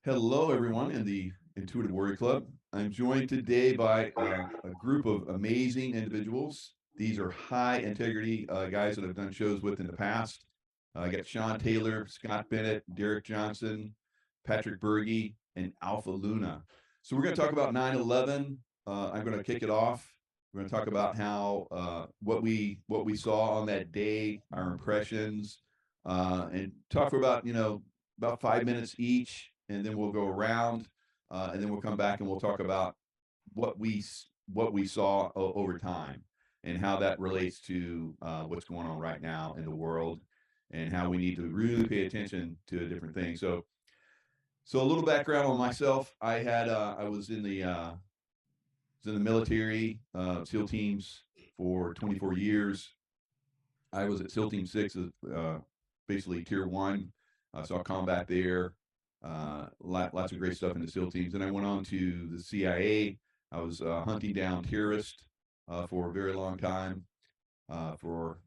Hello, everyone in the Intuitive Warrior Club. I'm joined today by a group of amazing individuals. These are high integrity guys that I've done shows with in the past. I got Sean Taylor, Scott Bennett, Derek Johnson, Patrick Berge, and Alpha Luna. So we're going to talk about 9/11. I'm going to kick it off. We're going to talk about how what we saw on that day, our impressions, and talk for about about 5 minutes each, and then we'll go around, and then we'll come back and we'll talk about what we saw over time and how that relates to what's going on right now in the world and how we need to really pay attention to different things. So a little background on myself. I was in the military, SEAL teams for 24 years. I was at SEAL Team 6, basically Tier 1. Saw combat there. Lots of great stuff in the SEAL teams. Then I went on to the CIA. I was hunting down terrorists for a very long time, for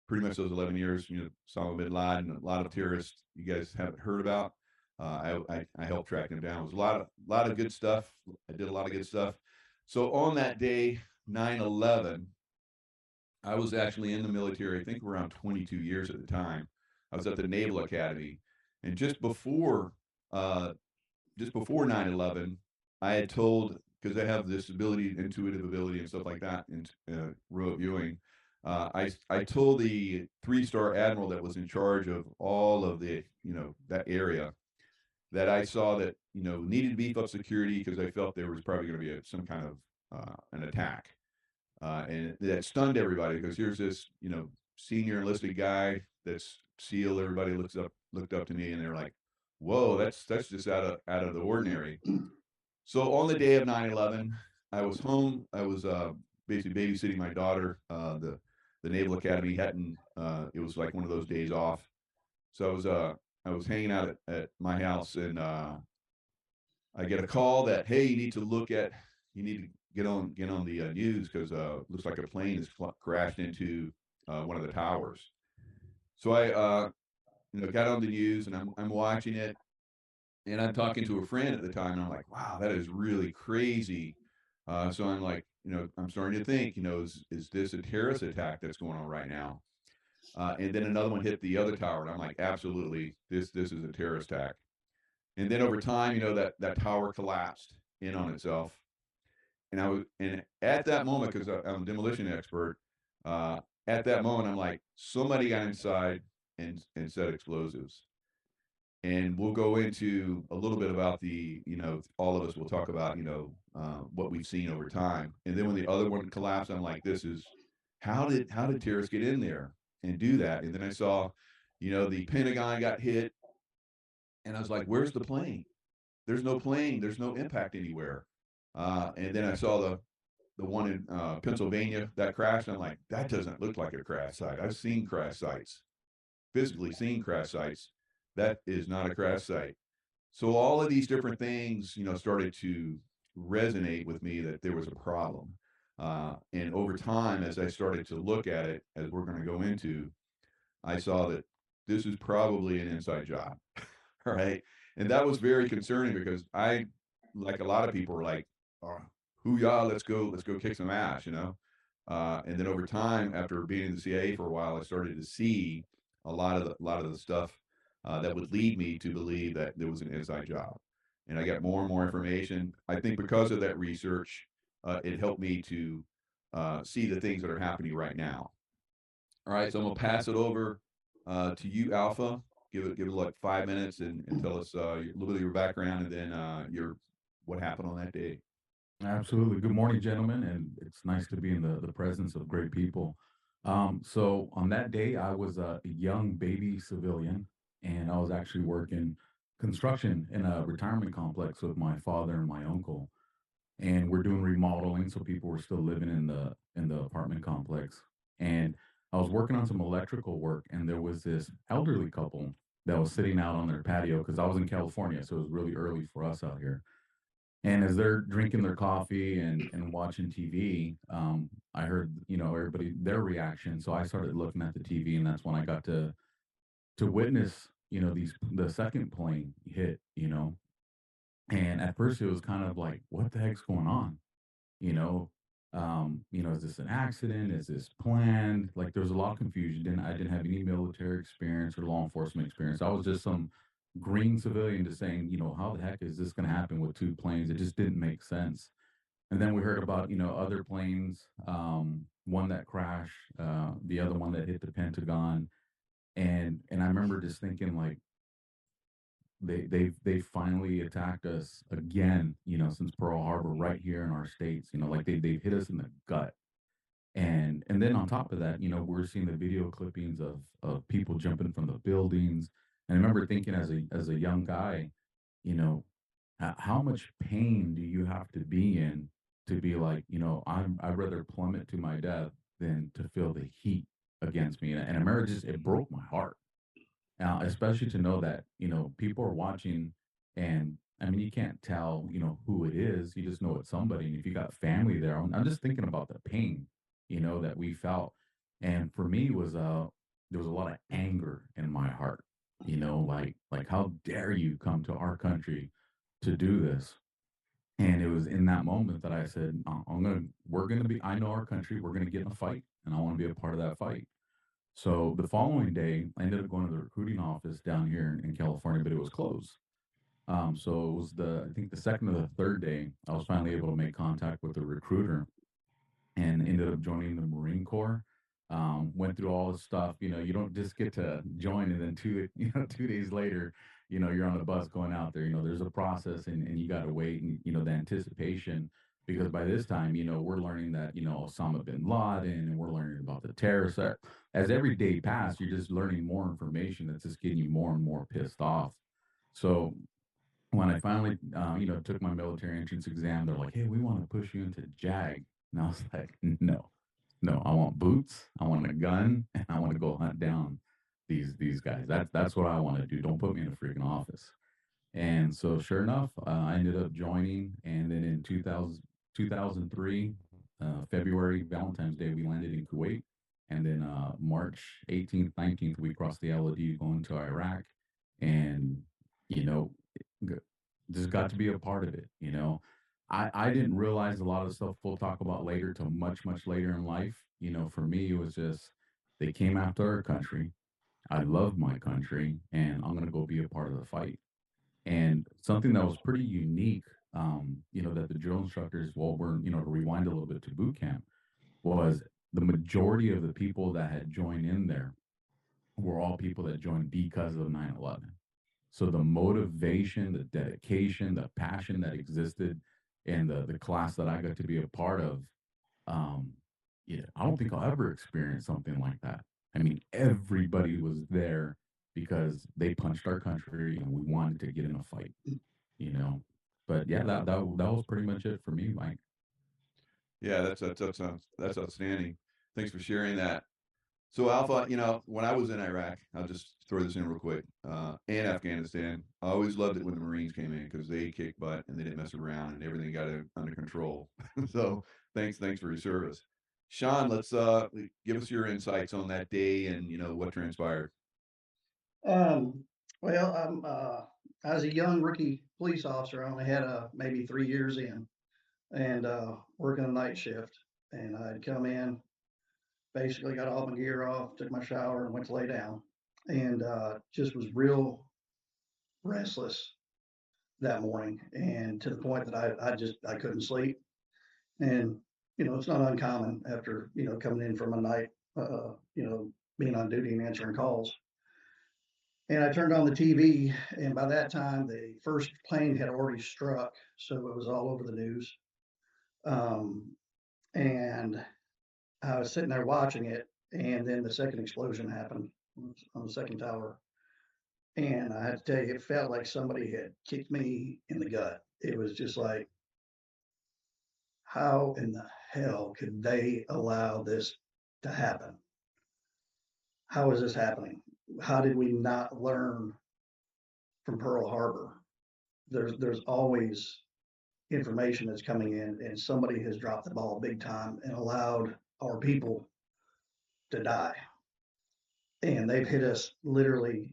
pretty much those 11 years. Osama bin Laden, a lot of terrorists you guys haven't heard about. I helped track them down. It was a lot of good stuff. I did a lot of good stuff. So on that day, 9/11, I was actually in the military, I think around 22 years at the time. I was at the Naval Academy. And uh, just before 9/11, I had told, because I have this ability, intuitive ability and stuff like that, in remote viewing. I told the three-star admiral that was in charge of all of that area, that I saw that, needed to beef up security because I felt there was probably going to be some kind of an attack. And that stunned everybody because here's this, senior enlisted guy that's SEAL. Everybody looked up to me, and they're like, "Whoa, that's just out of the ordinary." So on the day of 9/11, I was home. I was basically babysitting my daughter. The Naval Academy hadn't. It was like one of those days off. So I was hanging out at my house, and I get a call that, hey, you need to get on the news because looks like a plane has crashed into one of the towers. So I got on the news, and I'm watching it, and I'm talking to a friend at the time, and I'm like, wow, that is really crazy. So I'm like, I'm starting to think, is this a terrorist attack that's going on right now? And then another one hit the other tower, and I'm like, absolutely, this is a terrorist attack. And then over time, that tower collapsed in on itself. And at that moment, because I'm a demolition expert, uh, at that moment, I'm like, somebody got inside and set explosives. And we'll go into a little bit about all of us will talk about, what we've seen over time. And then when the other one collapsed, I'm like, how did terrorists get in there and do that? And then I saw, the Pentagon got hit, and I was like, where's the plane? There's no plane. There's no impact anywhere. And then I saw the one in Pennsylvania that crashed. And I'm like, that doesn't look like a crash site. I've seen crash sites, physically seen crash sites. That is not a crash site. So all of these different things, started to resonate with me that there was a problem. And over time, as I started to look at it, as we're going to go into, I saw that this is probably an inside job. Right. And that was very concerning because like a lot of people, were like, oh, hoo y'all, let's go kick some ass. And then over time, after being in the CIA for a while, I started to see a lot of the stuff that would lead me to believe that there was an inside job. And I got more and more information. I think because of that research, it helped me to see the things that are happening right now. All right, so I'm gonna pass it over to you, Alpha. Give it like 5 minutes, and tell us a little bit of your background, and then your what happened on that day. Absolutely. Good morning, gentlemen, and it's nice to be in the presence of great people. So on that day, I was a young baby civilian, and I was actually working construction in a retirement complex with my father and my uncle, and we're doing remodeling, so people were still living in the apartment complex. And I was working on some electrical work, and there was this elderly couple that was sitting out on their patio because I was in California, so it was really early for us out here. And as they're drinking their coffee and watching TV, I heard, everybody, their reaction. So I started looking at the TV, and that's when I got to witness, the second plane hit, And at first it was kind of like, what the heck's going on? You know, is this an accident? Is this planned? Like there was a lot of confusion. I didn't have any military experience or law enforcement experience. I was just some green civilian just saying, how the heck is this going to happen with two planes? It just didn't make sense. And then we heard about, other planes, one that crashed, the other one that hit the Pentagon. And I remember just thinking like they finally attacked us again, since Pearl Harbor right here in our states, like they've hit us in the gut. And then on top of that, we're seeing the video clippings of people jumping from the buildings. And I remember thinking as a young guy, you know, how much pain do you have to be in to be like, I'd rather plummet to my death than to feel the heat against me. And I remember just it broke my heart, especially to know that people are watching, and I mean you can't tell who it is. You just know it's somebody, and if you got family there, I'm just thinking about the pain that we felt. And for me it was there was a lot of anger in my heart, like how dare you come to our country to do this. And it was in that moment that I said, we're gonna be, I know our country, we're gonna get in a fight, and I want to be a part of that fight. So the following day, I ended up going to the recruiting office down here in California, but it was closed. So it was I think the second or the third day, I was finally able to make contact with the recruiter and ended up joining the Marine Corps. Went through all this stuff. You don't just get to join and then 2 days later, you're on the bus going out there. There's a process, and you got to wait, and the anticipation, because by this time, we're learning that Osama bin Laden, and we're learning about the terrorists. As every day passed, you're just learning more information that's just getting you more and more pissed off. So when I finally, took my military entrance exam, they're like, "Hey, we want to push you into JAG," and I was like, "No, no, I want boots, I want a gun, and I want to go hunt down these guys. That's what I want to do. Don't put me in a freaking office." And so, sure enough, I ended up joining, and then in 2003, February, Valentine's Day, we landed in Kuwait, and then March 18th, 19th, we crossed the LOD going to Iraq, and you know, g- just got to be a part of it. I didn't realize a lot of the stuff we'll talk about later till much later in life. For me, it was just they came after our country. I love my country, and I'm gonna go be a part of the fight. And something that was pretty unique, that the drill instructors, well, were, to rewind a little bit to boot camp, was the majority of the people that had joined in there were all people that joined because of 9/11. So the motivation, the dedication, the passion that existed in the class that I got to be a part of, um, I don't think I'll ever experience something like that. I mean, everybody was there because they punched our country and we wanted to get in a fight, you know. But yeah, that was pretty much it for me, Mike. Yeah, that's outstanding. Thanks for sharing that. So Alpha, when I was in Iraq, I'll just throw this in real quick, and Afghanistan, I always loved it when the Marines came in because they kicked butt and they didn't mess around and everything got under control. So thanks for your service. Sean, let's give us your insights on that day and what transpired. Um, well, I was a young rookie police officer. I only had maybe 3 years in, and working a night shift. And I'd come in, basically got all my gear off, took my shower, and went to lay down, and just was real restless that morning, and to the point that I couldn't sleep. And it's not uncommon after coming in from a night, being on duty and answering calls. And I turned on the TV, and by that time, the first plane had already struck, so it was all over the news. Um, and I was sitting there watching it, and then the second explosion happened on the second tower. And I have to tell you, it felt like somebody had kicked me in the gut. It was just like, how in the hell could they allow this to happen? How is this happening? How did we not learn from Pearl Harbor? There's always information that's coming in, and somebody has dropped the ball big time and allowed our people to die. And they've hit us literally.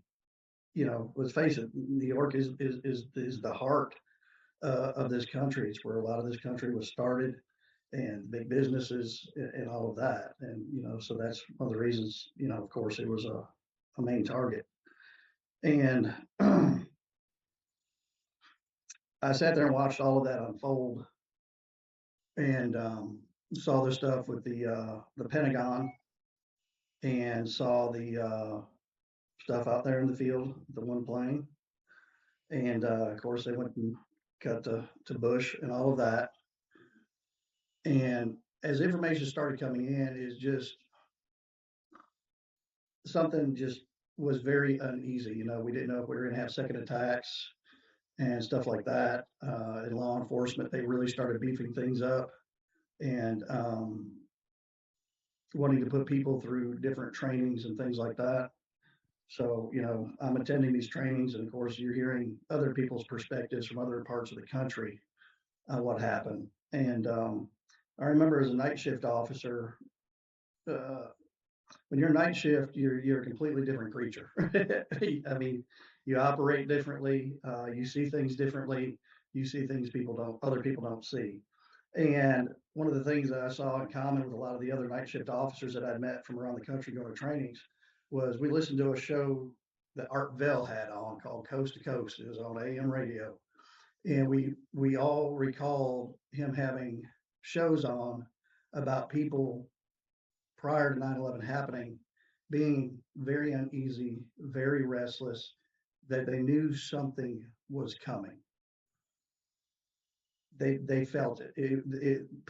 Let's face it, New York is the heart of this country. It's where a lot of this country was started, and big businesses and all of that. And, so that's one of the reasons, of course, it was a main target. And I sat there and watched all of that unfold, and saw the stuff with the Pentagon, and saw the stuff out there in the field, the one plane. And of course, they went and cut to Bush and all of that. And as information started coming in, is just something just was very uneasy. We didn't know if we were going to have second attacks and stuff like that. In law enforcement, they really started beefing things up, and wanting to put people through different trainings and things like that. So, I'm attending these trainings, and of course, you're hearing other people's perspectives from other parts of the country, what happened. And I remember as a night shift officer, uh, when you're night shift, you're a completely different creature. I mean, you operate differently, you see things differently, you see things other people don't see. And one of the things that I saw in common with a lot of the other night shift officers that I'd met from around the country going to trainings was we listened to a show that Art Bell had on called Coast to Coast. It was on AM radio. And we all recalled him having shows on about people prior to 9/11 happening being very uneasy, very restless, that they knew something was coming. They felt it.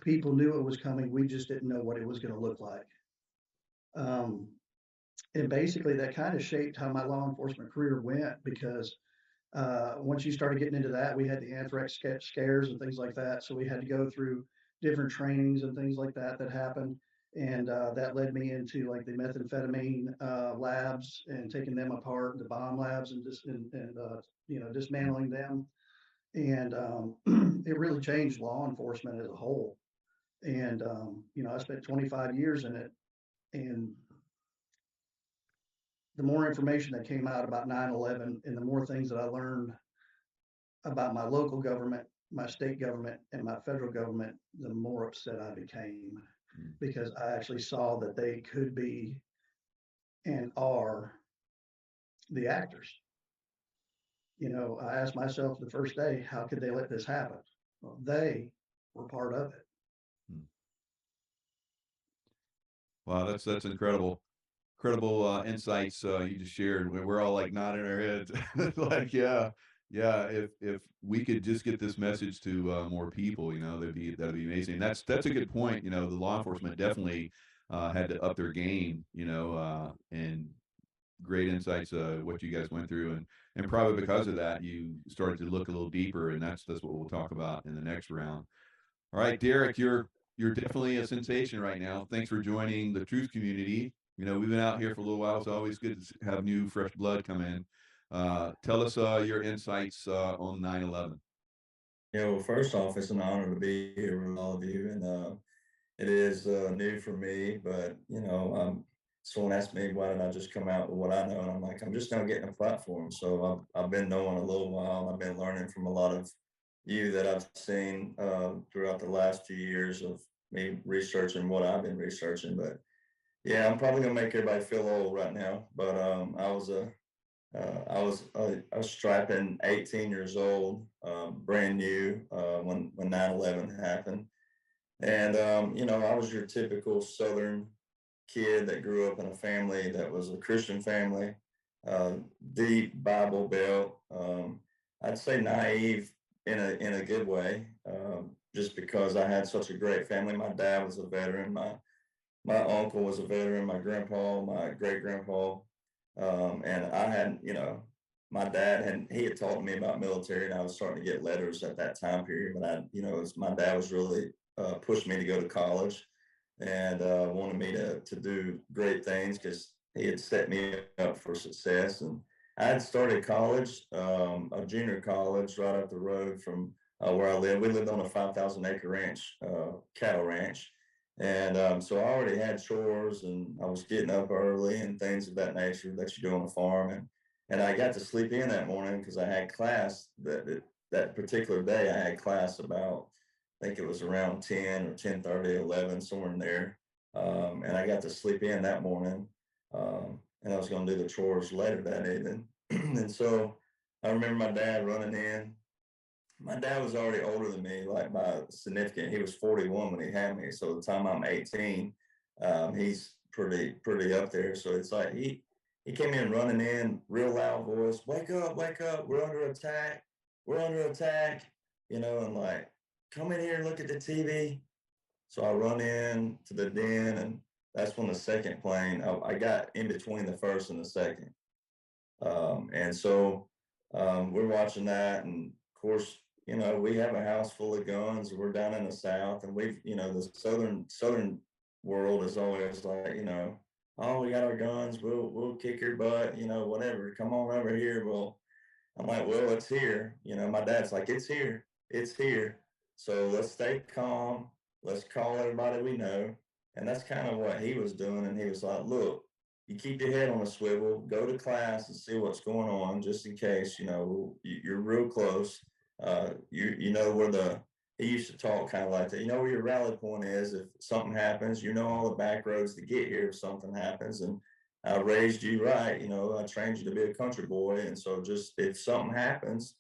People knew it was coming. We just didn't know what it was going to look like. And basically, that kind of shaped how my law enforcement career went, because once you started getting into that, we had the anthrax scares and things like that. So we had to go through different trainings and things like that happened. And that led me into like the methamphetamine labs and taking them apart, the bomb labs, and dismantling them. And it really changed law enforcement as a whole. And I spent 25 years in it, and the more information that came out about 9/11, and the more things that I learned about my local government, my state government, and my federal government, the more upset I became, because I actually saw that they could be and are the actors. I asked myself the first day, how could they let this happen? Well, they were part of it. Wow, that's incredible. Incredible insights you just shared. We're all like nodding our heads, like, yeah, yeah. If we could just get this message to more people, that'd be amazing. That's a good point. The law enforcement definitely had to up their game. And great insights what you guys went through, and probably because of that, you started to look a little deeper, and that's what we'll talk about in the next round. All right, Derek, you're definitely a sensation right now. Thanks for joining the truth community. We've been out here for a little while. It's always good to have new, fresh blood come in. Tell us your insights on 9/11. First off, it's an honor to be here with all of you, and it is new for me. But someone asked me why didn't I just come out with what I know, and I'm like, I'm just now getting a platform. So I've been knowing a little while. I've been learning from a lot of you that I've seen throughout the last few years of me researching what I've been researching. But yeah, I'm probably gonna make everybody feel old right now. But I was strapping 18 years old, brand new when 9/11 happened, and I was your typical Southern kid that grew up in a family that was a Christian family, deep Bible belt. I'd say naive in a good way, just because I had such a great family. My dad was a veteran. My uncle was a veteran. My grandpa, my great grandpa, and I had, my dad he had taught me about military, and I was starting to get letters at that time period. But my dad was really pushed me to go to college, and wanted me to do great things because he had set me up for success. And I had started college, a junior college right up the road from where I live. We lived on a 5,000 acre ranch, cattle ranch. And so I already had chores, and I was getting up early and things of that nature that you do on a farm. And I got to sleep in that morning because I had class that particular day, I had class about, I think it was around 10 or 10:30, 11, somewhere in there. And I got to sleep in that morning. And I was going to do the chores later that evening. And so I remember my dad running in. My dad was already older than me, like by significant. He was 41 when he had me. So the time I'm 18, he's pretty up there. So it's like he came in running in, real loud voice, wake up, we're under attack, we're under attack, and like, come in here, look at the TV. So I run in to the den, and that's when the second plane, I got in between the first and the second. And so we're watching that, and of course, we have a house full of guns. We're down in the South, and the southern world is always like, oh, we got our guns. We'll kick your butt, whatever. Come on over here. Well, I'm like, well, it's here. My dad's like, it's here. It's here. So let's stay calm. Let's call everybody we know. And that's kind of what he was doing. And he was like, look, you keep your head on a swivel, go to class and see what's going on, just in case, you're real close. You know where he used to talk kind of like that. You know where your rally point is if something happens. You know all the back roads to get here if something happens. And I raised you right. I trained you to be a country boy. And so just if something happens,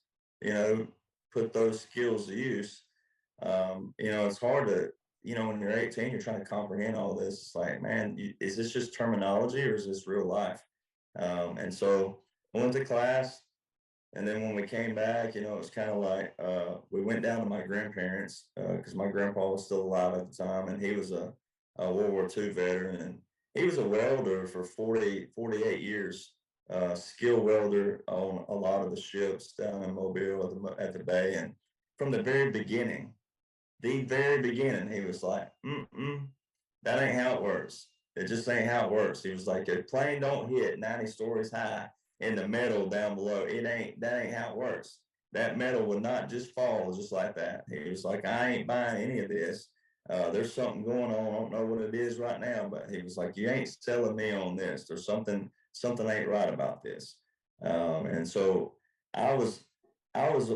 put those skills to use. It's hard to, when you're 18, you're trying to comprehend all this. It's like, man, is this just terminology or is this real life? And so I went to class. And then when we came back, it was kind of like we went down to my grandparents because my grandpa was still alive at the time. And he was a World War II veteran. And he was a welder for 48 years, skilled welder on a lot of the ships down in Mobile at the bay. And from the very beginning, he was like, that ain't how it works. It just ain't how it works. He was like, a plane don't hit 90 stories high in the metal down below. That ain't how it works. That metal would not just fall just like that. He was like, I ain't buying any of this. There's something going on. I don't know what it is right now, but he was like, you ain't selling me on this. There's something ain't right about this. And so I was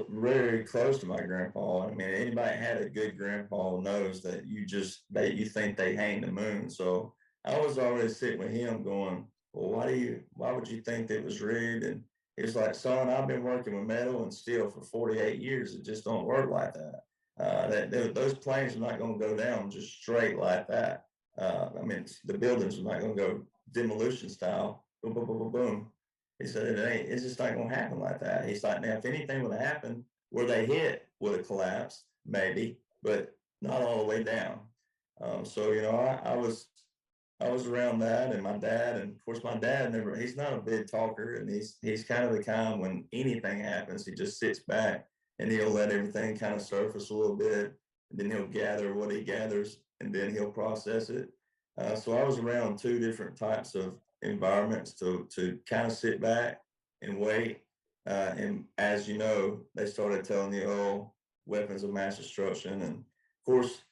very close to my grandpa. I mean, anybody had a good grandpa knows that you think they hang the moon. So I was always sitting with him going, well, why would you think that was rigged? And he was like, son, I've been working with metal and steel for 48 years. It just don't work like that. Those planes are not going to go down just straight like that. I mean, the buildings are not going to go demolition style. Boom, boom, boom, boom, boom. He said, it's just not going to happen like that. He's like, now, if anything would have happened where they hit would have collapsed, maybe, but not all the way down. So, I was around that, and my dad, and of course my dad he's not a big talker, and he's kind of the kind when anything happens, he just sits back and he'll let everything kind of surface a little bit, and then he'll gather what he gathers, and then he'll process it. So I was around two different types of environments to kind of sit back and wait. And as you know, they started telling you, oh, weapons of mass destruction. And of course,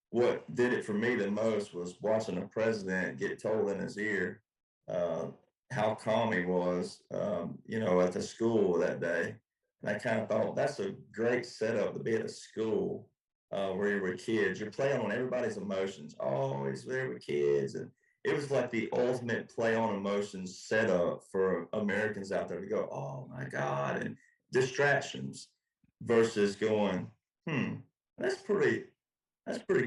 what did it for me the most was watching a president get told in his ear how calm he was, at the school that day. And I kind of thought that's a great setup to be at a school where you were kids. You're playing on everybody's emotions. Oh, he's there with kids. And it was like the ultimate play on emotions setup for Americans out there to go, oh my God, and distractions versus going, that's pretty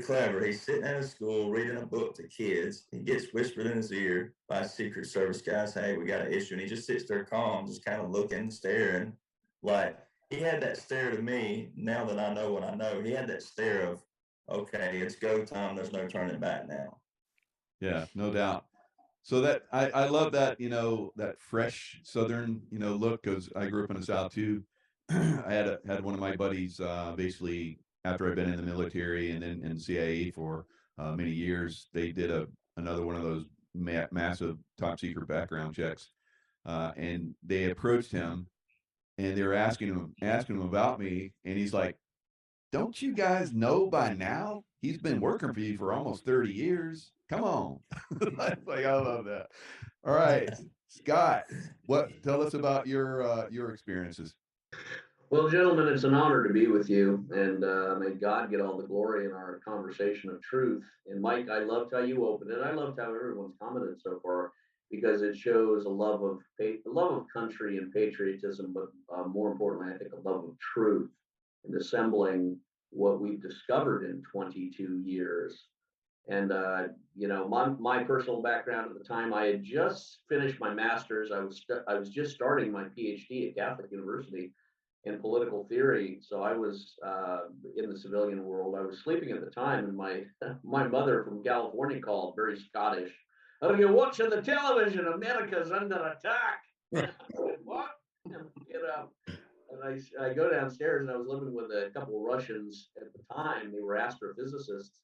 clever. He's sitting at a school reading a book to kids. He gets whispered in his ear by Secret Service guys, hey, we got an issue. And he just sits there calm, just kind of looking, staring. Like, he had that stare to me, now that I know what I know. He had that stare of, okay, it's go time. There's no turning back now. Yeah, no doubt. So that I love that, that fresh Southern, look, because I grew up in the South too. I had one of my buddies basically after I'd been in the military and then in CIA for many years, they did another one of those massive top secret background checks, and they approached him and they were asking him about me, and he's like, "Don't you guys know by now? He's been working for you for almost 30 years. Come on." Like, I love that. All right, Scott, tell us about your experiences. Well, gentlemen, it's an honor to be with you, and may God get all the glory in our conversation of truth. And Mike, I loved how you opened it. I loved how everyone's commented so far because it shows a love of a love of country and patriotism, but more importantly, I think a love of truth and assembling what we've discovered in 22 years. And my personal background at the time, I had just finished my master's. I was just starting my PhD at Catholic University in political theory. So I was in the civilian world. I was sleeping at the time, and my my mother from California called, very Scottish. Are you watching the television? America's under attack. I said, what? Get up. And I go downstairs, and I was living with a couple of Russians at the time. They were astrophysicists,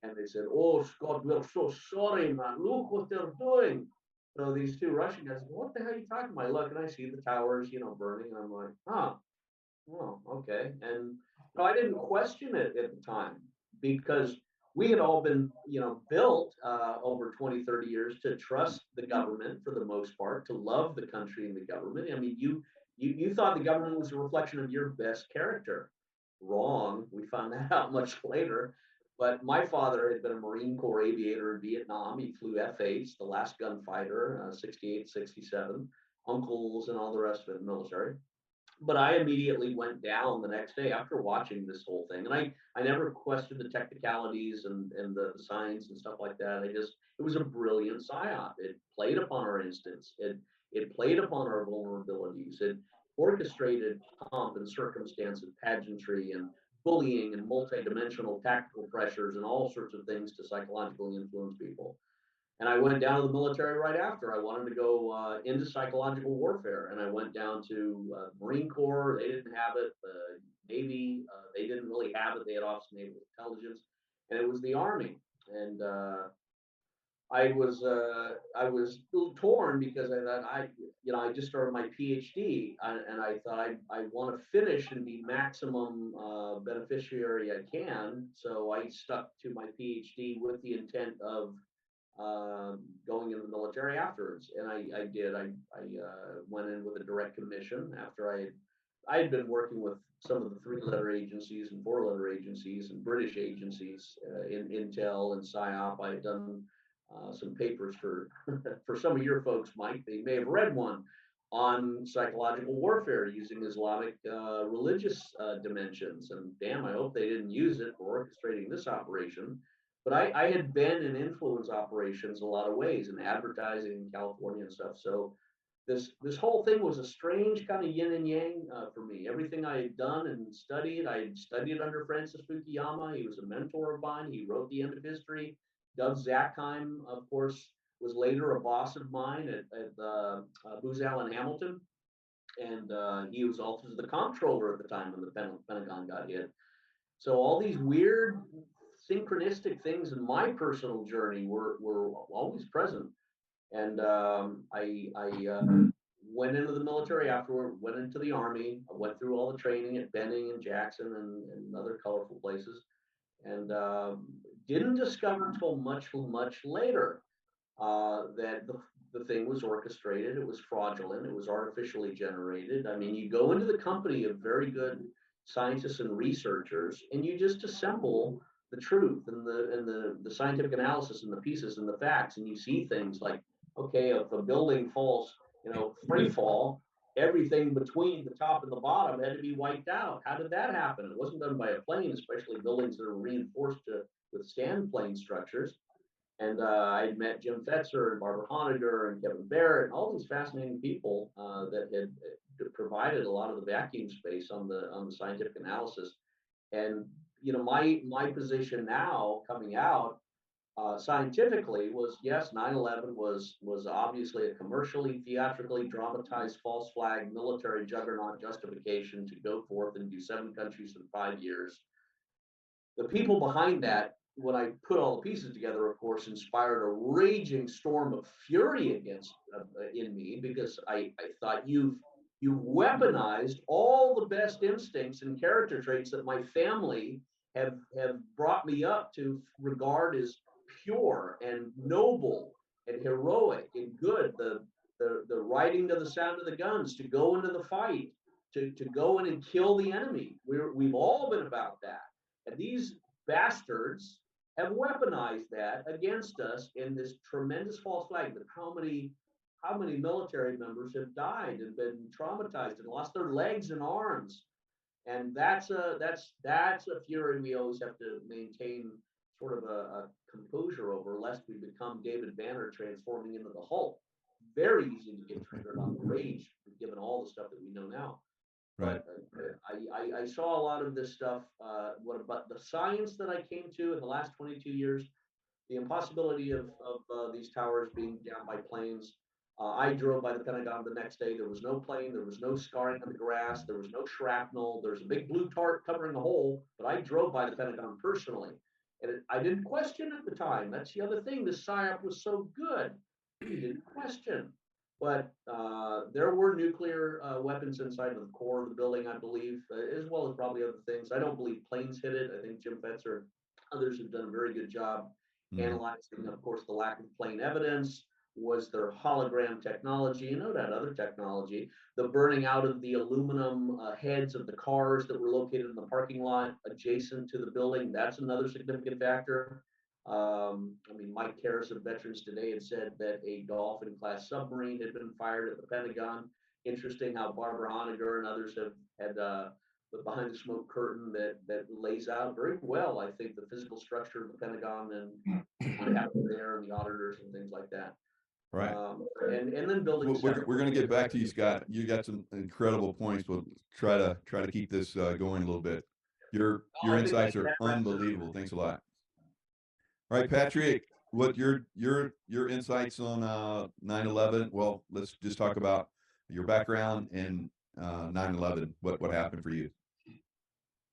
and they said, "Oh, Scott, we're so sorry, man. Look what they're doing." So these two Russian guys, what the hell are you talking about? I look and I see the towers, burning, and I'm like, huh, oh, okay. And no, I didn't question it at the time because we had all been, built over 20, 30 years to trust the government for the most part, to love the country and the government. I mean, you thought the government was a reflection of your best character. Wrong. We found that out much later. But my father had been a Marine Corps aviator in Vietnam. He flew F-8s, the last gunfighter, 68, 67, uncles and all the rest of it in the military. But I immediately went down the next day after watching this whole thing. And I never questioned the technicalities and the science and stuff like that. It was a brilliant psyop. It played upon our instincts. It played upon our vulnerabilities. It orchestrated pomp and circumstance and pageantry and bullying and multidimensional tactical pressures and all sorts of things to psychologically influence people. And I went down to the military right after. I wanted to go into psychological warfare, and I went down to Marine Corps. They didn't have it. The Navy, they didn't really have it. They had Office of Naval Intelligence, and it was the Army. And I was a little torn because I thought I just started my PhD, and I thought I want to finish and be maximum beneficiary I can. So I stuck to my PhD with the intent of going into the military afterwards. And I did. I went in with a direct commission after I had been working with some of the three-letter agencies and four-letter agencies and British agencies in Intel and PSYOP. I had done some papers for for some of your folks, Mike. They may have read one on psychological warfare using Islamic religious dimensions. And damn, I hope they didn't use it for orchestrating this operation. But I had been in influence operations a lot of ways in advertising in California and stuff. So this whole thing was a strange kind of yin and yang for me. Everything I had done and studied, I had studied under Francis Fukuyama. He was a mentor of mine. He wrote The End of History. Doug Zackheim, of course, was later a boss of mine at Booz Allen Hamilton. And he was also the comptroller at the time when the Pentagon got hit. So all these weird synchronistic things in my personal journey were always present. And I went into the military afterward, went into the Army. I went through all the training at Benning and Jackson and other colorful places, and didn't discover until much later that the thing was orchestrated. It was fraudulent. It was artificially generated. I mean, you go into the company of very good scientists and researchers, and you just assemble the truth and the scientific analysis and the pieces and the facts, and you see things like, okay, if a building falls, free fall, everything between the top and the bottom had to be wiped out. How did that happen? It wasn't done by a plane, especially buildings that are reinforced to withstand plane structures. And I met Jim Fetzer and Barbara Honegger and Kevin Barrett and all these fascinating people that had provided a lot of the vacuum space on the scientific analysis. And my position now coming out scientifically was, yes, 9/11 was obviously a commercially, theatrically dramatized false flag military juggernaut justification to go forth and do 7 countries in 5 years. The people behind that, when I put all the pieces together, of course, inspired a raging storm of fury against in me because I thought you've weaponized all the best instincts and character traits that my family have brought me up to regard as pure and noble and heroic and good. The riding to the sound of the guns, to go into the fight, to go in and kill the enemy. We've all been about that. And these bastards have weaponized that against us in this tremendous false flag. But how many military members have died and been traumatized and lost their legs and arms? And that's a fury we always have to maintain sort of a composure over, lest we become David Banner transforming into the Hulk. Very easy to get triggered on the rage, given all the stuff that we know now. Right. But I saw a lot of this stuff. What about the science that I came to in the last 22 years? The impossibility of these towers being down by planes. I drove by the Pentagon the next day. There was no plane. There was no scarring on the grass. There was no shrapnel. There's a big blue tarp covering the hole. But I drove by the Pentagon personally. And I didn't question at the time. That's the other thing. This PSYOP was so good. We didn't question. But there were nuclear weapons inside of the core of the building, I believe, as well as probably other things. I don't believe planes hit it. I think Jim Fetzer, others have done a very good job analyzing, of course, the lack of plane evidence. Was there hologram technology? You know, that other technology, the burning out of the aluminum heads of the cars that were located in the parking lot adjacent to the building. That's another significant factor. I mean, Mike Harris of Veterans Today had said that a Dolphin class submarine had been fired at the Pentagon. Interesting how Barbara Honegger and others have had the behind the smoke curtain that lays out very well, I think, the physical structure of the Pentagon and what happened there and the auditors and things like that. Right. And then building. We're going to get back to you, Scott. You got some incredible points. We'll try to keep this going a little bit. Your insights are unbelievable. Thanks a lot. All right, Patrick, what your insights on 9/11? Well, let's just talk about your background in 9/11. What happened for you?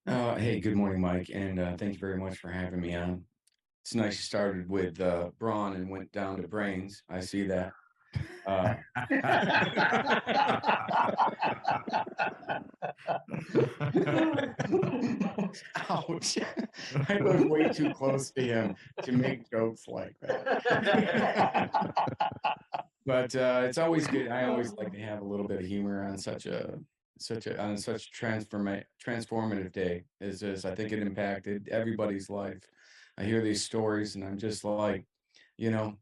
Hey, good morning, Mike, and thank you very much for having me on. It's nice you started with brawn and went down to brains. I see that. Ouch. I live way too close to him to make jokes like that. But it's always good. I always like to have a little bit of humor on such transformative day as this. I think it impacted everybody's life. I hear these stories and I'm just like, you know,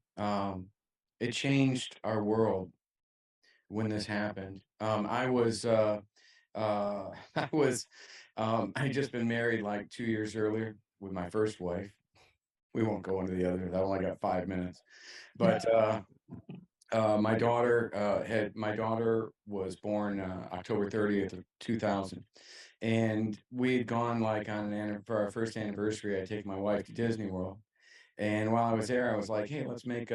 it changed our world when this happened. I just been married like 2 years earlier with my first wife. We won't go into the other. I only got 5 minutes, but my daughter was born October 30th of 2000, and we had gone like for our first anniversary. I take my wife to Disney World, and while I was there, I was like, "Hey, let's make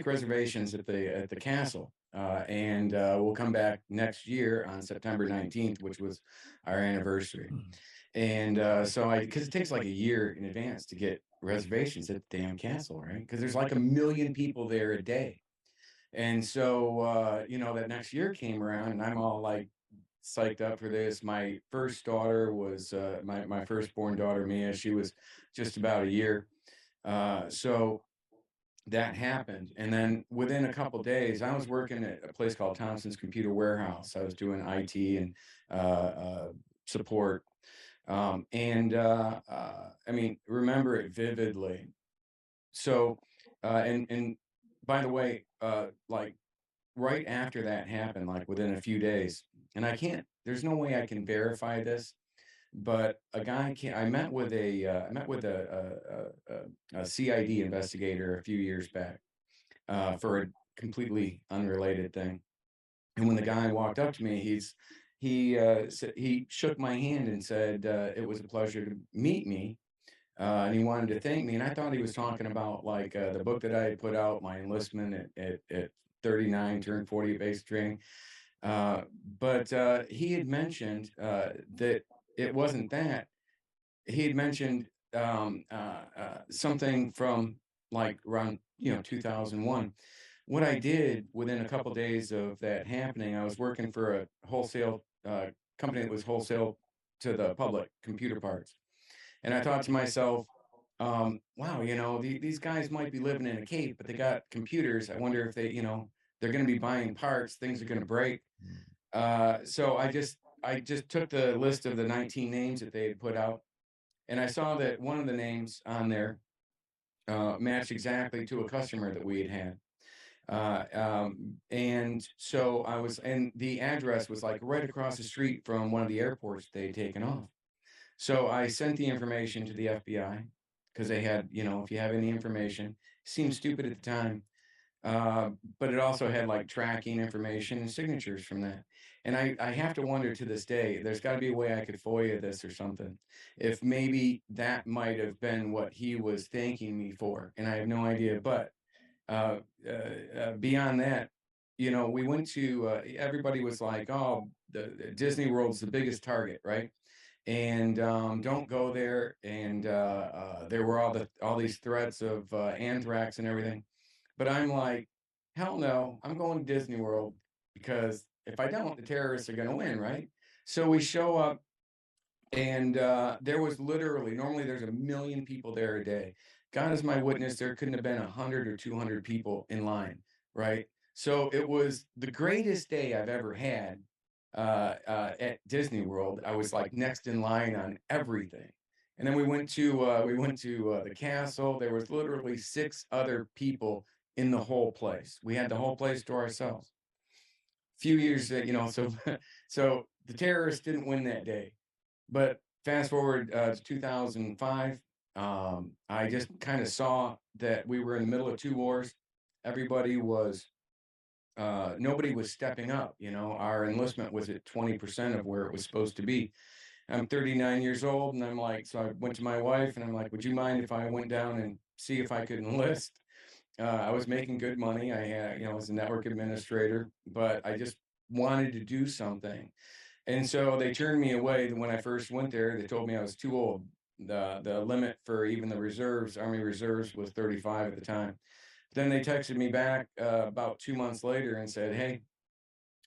reservations at the castle, and we'll come back next year on September 19th, which was our anniversary." And because it takes like a year in advance to get reservations at the damn castle, right? Because there's like 1 million people there a day. And so, that next year came around and I'm all like psyched up for this. My first daughter was my firstborn daughter, Mia. She was just about a year. So that happened. And then within a couple of days, I was working at a place called Thompson's Computer Warehouse. I was doing IT and support. I mean, remember it vividly. So, and by the way, like right after that happened, like within a few days, and there's no way I can verify this, but I met with a CID investigator a few years back, for a completely unrelated thing. And when the guy walked up to me, he shook my hand and said, it was a pleasure to meet me. And he wanted to thank me. And I thought he was talking about like the book that I had put out, my enlistment at 39, turned 40 at basic training. But he had mentioned that it wasn't that. He had mentioned something from like around 2001. What I did within a couple of days of that happening, I was working for a wholesale company that was wholesale to the public computer parts. And I thought to myself, wow, these guys might be living in a cave, but they got computers. I wonder if they're going to be buying parts, things are going to break. So I just took the list of the 19 names that they had put out, and I saw that one of the names on there matched exactly to a customer that we had had. And so and the address was like right across the street from one of the airports they had taken off. So I sent the information to the FBI because they had, if you have any information, seemed stupid at the time. But it also had like tracking information and signatures from that. And I have to wonder to this day, there's got to be a way I could FOIA this or something. If maybe that might have been what he was thanking me for, and I have no idea. But beyond that, we went to, everybody was like, oh, the Disney World's the biggest target, right? And don't go there. And there were all these threats of anthrax and everything. But I'm like, hell no, I'm going to Disney World because if I don't, the terrorists are going to win, right? So we show up, and there was literally, normally there's 1 million people there a day. God is my witness, there couldn't have been 100 or 200 people in line, right? So it was the greatest day I've ever had at Disney World. I was like next in line on everything. And then we went to the castle. There was literally 6 other people in the whole place. We had the whole place to ourselves. Few years, so so the terrorists didn't win that day. But fast forward to 2005, I just kind of saw that we were in the middle of 2 wars. Everybody was, nobody was stepping up. Our enlistment was at 20% of where it was supposed to be. I'm 39 years old, and I'm like, so I went to my wife, and I'm like, would you mind if I went down and see if I could enlist? I was making good money. I had, I was a network administrator, but I just wanted to do something. And so they turned me away. When I first went there, they told me I was too old. The limit for even the reserves, Army reserves, was 35 at the time. Then they texted me back about 2 months later and said, hey,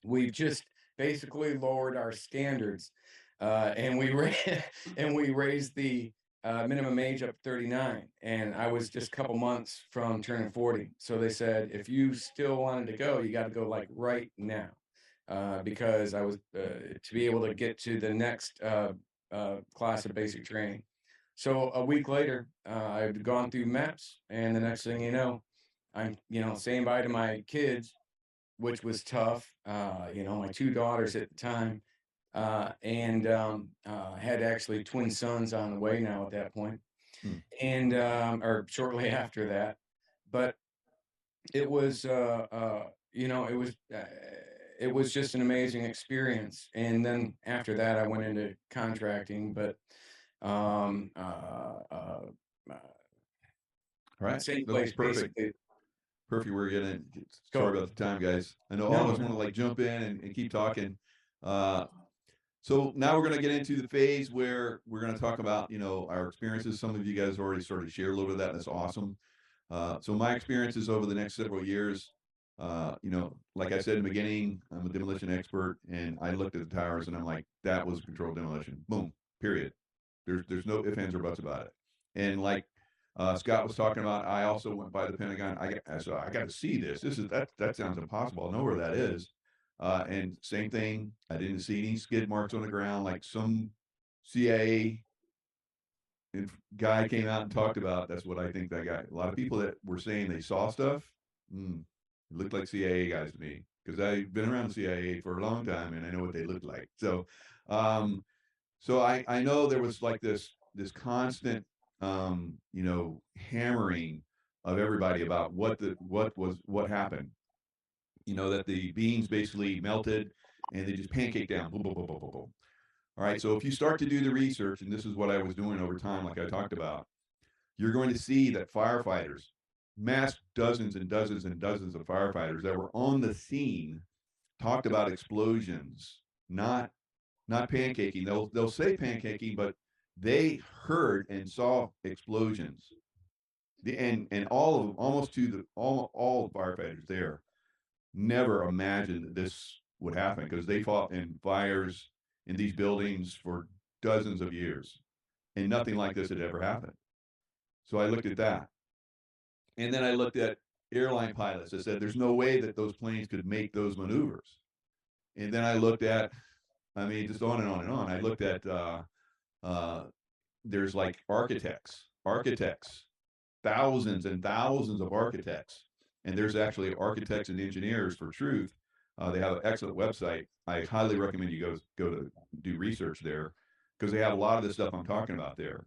we've just basically lowered our standards, and we raised the minimum age up to 39, and I was just a couple months from turning 40. So they said, if you still wanted to go, you got to go like right now, because I was to be able to get to the next class of basic training. So a week later, I'd gone through MEPS, and the next thing you know, I'm saying bye to my kids, which was tough. My 2 daughters at the time, and had actually twin sons on the way now at that point, and or shortly after that. But it was, it was just an amazing experience. And then after that, I went into contracting, but All right. same That place was perfect. basically. Perfect. We're getting. Go. Sorry about the time, guys. I know No, always no. want to like jump in and keep talking. So now we're going to get into the phase where we're going to talk about, our experiences. Some of you guys already sort of shared a little bit of that. And that's awesome. So my experiences over the next several years, like I said in the beginning, I'm a demolition expert, and I looked at the towers and I'm like, that was controlled demolition. Boom. Period. There's no ifs, ands, or buts about it. And like Scott was talking about, I also went by the Pentagon. I got to see this. That sounds impossible. I know where that is. And same thing. I didn't see any skid marks on the ground like some CIA guy came out and talked about. That's what I think that guy. A lot of people that were saying they saw stuff. It looked like CIA guys to me, because I've been around the CIA for a long time and I know what they look like. So, so I know there was like this constant, hammering of everybody about what happened. That the beans basically melted and they just pancake down. Boom, boom, boom, boom, boom, boom. All right. So if you start to do the research, and this is what I was doing over time, like I talked about, you're going to see that firefighters, mass dozens and dozens and dozens of firefighters that were on the scene, talked about explosions, not pancaking. They'll say pancaking, but they heard and saw explosions. And all of them, almost to all firefighters there, never imagined that this would happen, because they fought in fires in these buildings for dozens of years, and nothing like this had ever happened. So I looked at that. And then I looked at airline pilots. I said, there's no way that those planes could make those maneuvers. And then I looked at I mean, just on and on and on. I looked at there's like architects, thousands and thousands of architects, and there's actually architects and engineers for truth. They have an excellent website. I highly recommend you go to do research there because they have a lot of the stuff I'm talking about there.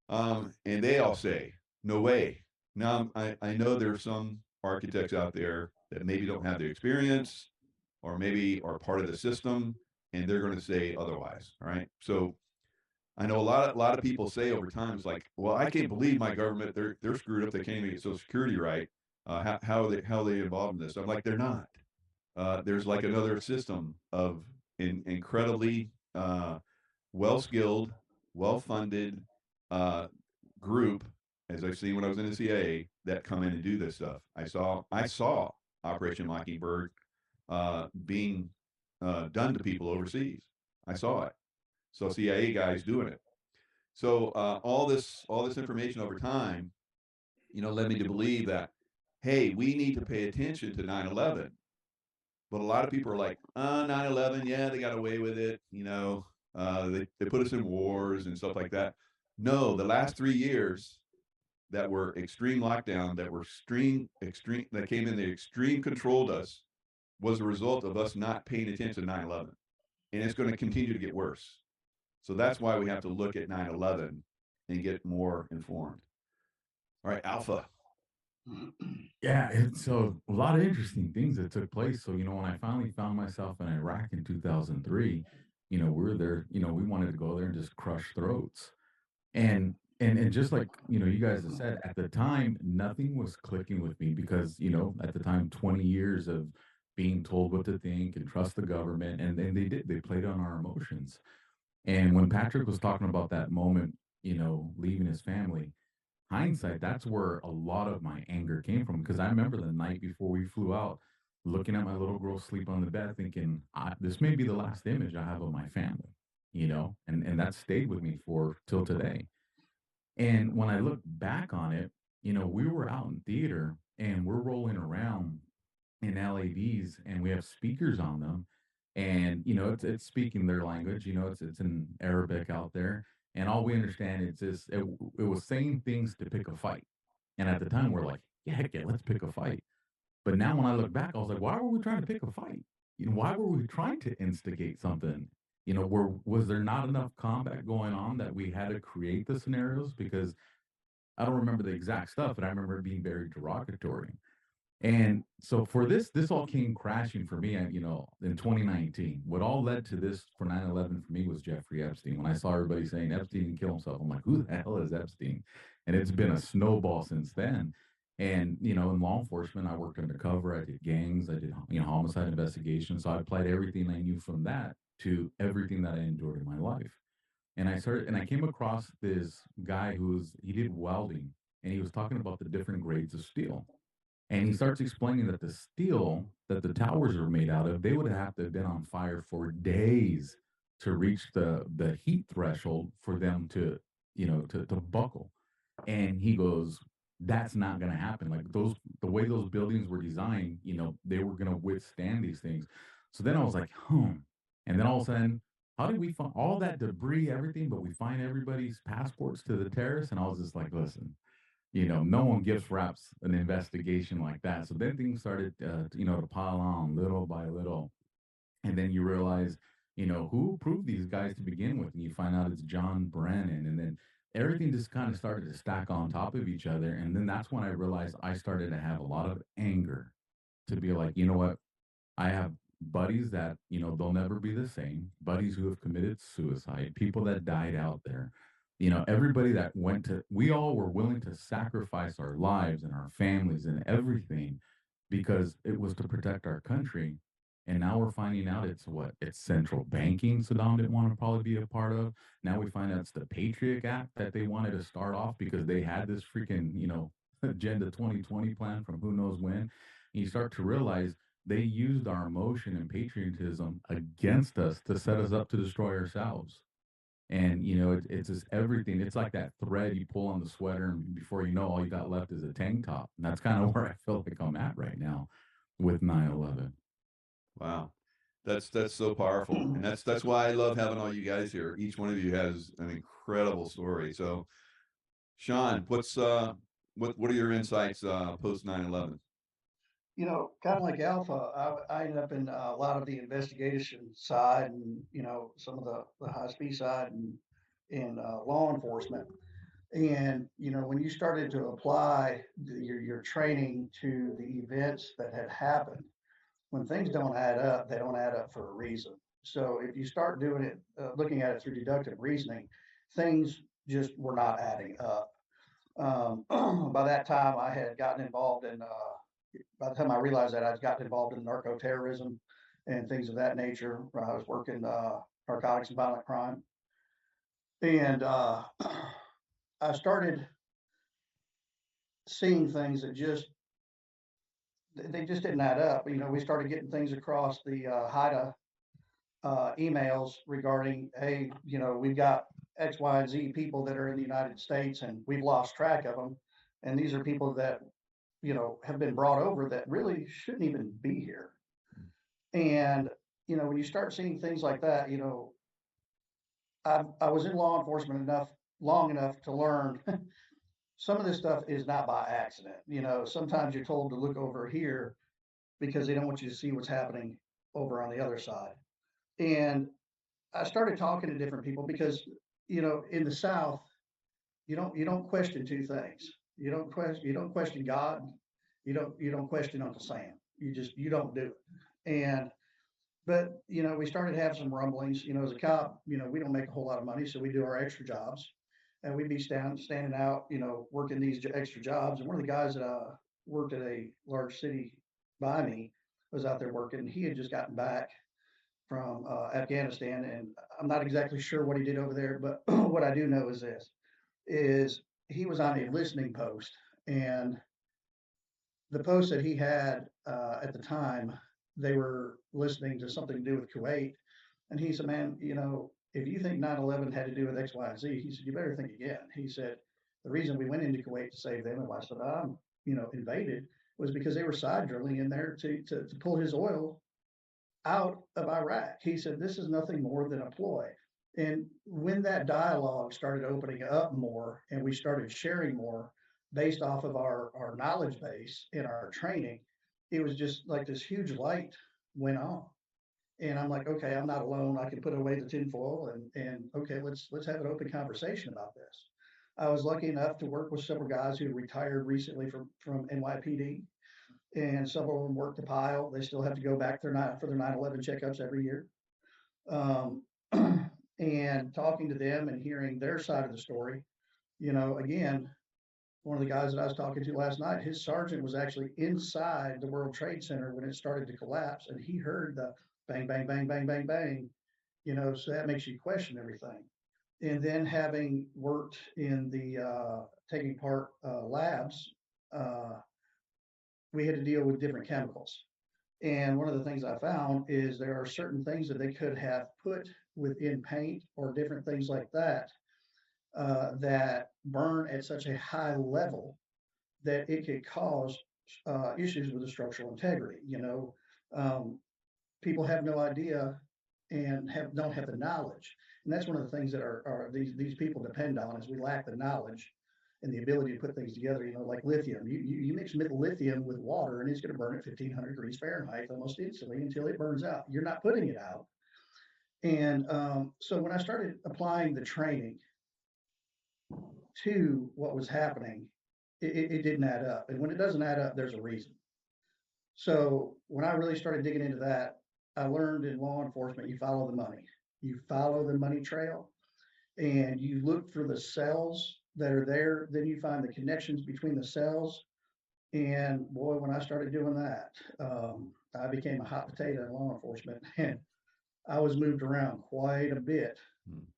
And they all say, no way. Now, I know there's some architects out there that maybe don't have the experience or maybe are part of the system and they're going to say otherwise. All right. So I know a lot of people say over time, it's like, well, I can't believe my government, they're screwed up. They can't even get Social Security right. How are they involved in this? I'm like, they're not. There's like another system of incredibly well skilled, well funded uh, group, as I've seen when I was in the CIA, that come in and do this stuff. I saw Operation Mockingbird being done to people overseas. I saw it. So CIA guys doing it. So all this information over time, led me to believe that, hey, we need to pay attention to 9/11. But a lot of people are like, 9/11, yeah, they got away with it. They put us in wars and stuff like that. No, the last 3 years that were extreme lockdown, that were extreme, that came in, the extreme controlled us, was a result of us not paying attention to 9/11. And it's going to continue to get worse. So that's why we have to look at 9/11 and get more informed. All right, Alpha. Yeah, and so a lot of interesting things that took place. So, when I finally found myself in Iraq in 2003, we were there, we wanted to go there and just crush throats. And just like, you guys have said, at the time, nothing was clicking with me because, at the time, 20 years of being told what to think and trust the government. And then they played on our emotions. And when Patrick was talking about that moment, leaving his family, hindsight, that's where a lot of my anger came from. Because I remember the night before we flew out, looking at my little girl sleep on the bed, thinking, this may be the last image I have of my family, and that stayed with me for till today. And when I look back on it, we were out in theater and we're rolling around in LEDs and we have speakers on them. And, it's speaking their language, it's in Arabic out there. And all we understand is it was saying things to pick a fight. And at the time we're like, yeah, heck yeah, let's pick a fight. But now when I look back, I was like, why were we trying to pick a fight? Why were we trying to instigate something? Was there not enough combat going on that we had to create the scenarios? Because I don't remember the exact stuff, but I remember it being very derogatory. And so for this all came crashing for me, in 2019. What all led to this for 9/11 for me was Jeffrey Epstein. When I saw everybody saying Epstein didn't kill himself, I'm like, who the hell is Epstein? And it's been a snowball since then. And, in law enforcement, I worked undercover. I did gangs. I did, homicide investigations. So I applied everything I knew from that to everything that I endured in my life. And I came across this guy he did welding and he was talking about the different grades of steel. And he starts explaining that the steel that the towers are made out of, they would have to have been on fire for days to reach the heat threshold for them to, to buckle. And he goes, that's not going to happen. Like the way those buildings were designed, they were going to withstand these things. So then I was like, And then all of a sudden, how did we find all that debris, everything, but we find everybody's passports to the terrorists? And I was just like, listen, no one gives raps an investigation like that. So then things started, to pile on little by little. And then you realize, who approved these guys to begin with? And you find out it's John Brennan. And then everything just kind of started to stack on top of each other. And then that's when I realized I started to have a lot of anger to be like, you know what? I have buddies that, they'll never be the same, buddies who have committed suicide, people that died out there. Everybody that we all were willing to sacrifice our lives and our families and everything because it was to protect our country. And now we're finding out it's central banking Saddam didn't want to probably be a part of. Now we find out it's the Patriot Act that they wanted to start off because they had this freaking, Agenda 2020 plan from who knows when. And you start to realize they used our emotion and patriotism against us to set us up to destroy ourselves. And it's just everything. It's like that thread you pull on the sweater, and before you know, all you got left is a tank top. And that's kind of where I feel like I'm at right now with 9/11. Wow. That's so powerful, and that's why I love having all you guys here. Each one of you has an incredible story. So, Sean, what are your insights post 9/11? You know, kind of like Alpha, I ended up in a lot of the investigation side and, you know, some of the high speed side and in law enforcement. And, you know, when you started to apply your training to the events that had happened, when things don't add up, they don't add up for a reason. So if you start doing it, looking at it through deductive reasoning, things just were not adding up. By that time, I had gotten involved in, by the time I realized that, I'd gotten involved in narco terrorism and things of that nature. I was working narcotics and violent crime. And I started seeing things that they just didn't add up. You know, we started getting things across the HIDA emails regarding, hey, you know, we've got X, Y, and Z people that are in the United States and we've lost track of them. And these are people that, you know, have been brought over that really shouldn't even be here. And, you know, when you start seeing things like that, you know, I was in law enforcement long enough to learn some of this stuff is not by accident. You know, sometimes you're told to look over here because they don't want you to see what's happening over on the other side. And I started talking to different people because, you know, in the South, you don't question two things. You don't question God. You don't question Uncle Sam. You don't do it. And but you know, we started to have some rumblings. You know, as a cop, you know, we don't make a whole lot of money, so we do our extra jobs, and we'd be standing out, you know, working these extra jobs. And one of the guys that worked at a large city by me was out there working. He had just gotten back from Afghanistan, and I'm not exactly sure what he did over there, but what I do know is this: is he was on a listening post, and the post that he had at the time, they were listening to something to do with Kuwait. And he said, man, you know, if you think 9/11 had to do with X, Y, and Z, he said, you better think again. He said, the reason we went into Kuwait to save them and why Saddam, you know, invaded was because they were side drilling in there to pull his oil out of Iraq. He said, this is nothing more than a ploy. And when that dialogue started opening up more and we started sharing more based off of our knowledge base and our training, it was just like this huge light went on. And I'm like, okay, I'm not alone. I can put away the tinfoil and okay, let's have an open conversation about this. I was lucky enough to work with several guys who retired recently from NYPD, and several of them work the pile. They still have to go back for their 9/11 checkups every year. Um, and talking to them and hearing their side of the story, you know, again, one of the guys that I was talking to last night, his sergeant was actually inside the World Trade Center when it started to collapse, and he heard the bang, bang, bang, bang, bang, bang, you know, so that makes you question everything. And then having worked in the taking part labs, we had to deal with different chemicals. And one of the things I found is there are certain things that they could have put within paint or different things like that that burn at such a high level that it could cause issues with the structural integrity. You know, people have no idea and don't have the knowledge, and that's one of the things that are these people depend on is we lack the knowledge and the ability to put things together. You know, like lithium, you mix lithium with water, and it's going to burn at 1,500 degrees Fahrenheit almost instantly until it burns out. You're not putting it out. And so when I started applying the training to what was happening, it didn't add up. And when it doesn't add up, there's a reason. So when I really started digging into that, I learned in law enforcement, you follow the money. You follow the money trail and you look for the cells that are there. Then you find the connections between the cells. And boy, when I started doing that, I became a hot potato in law enforcement, and I was moved around quite a bit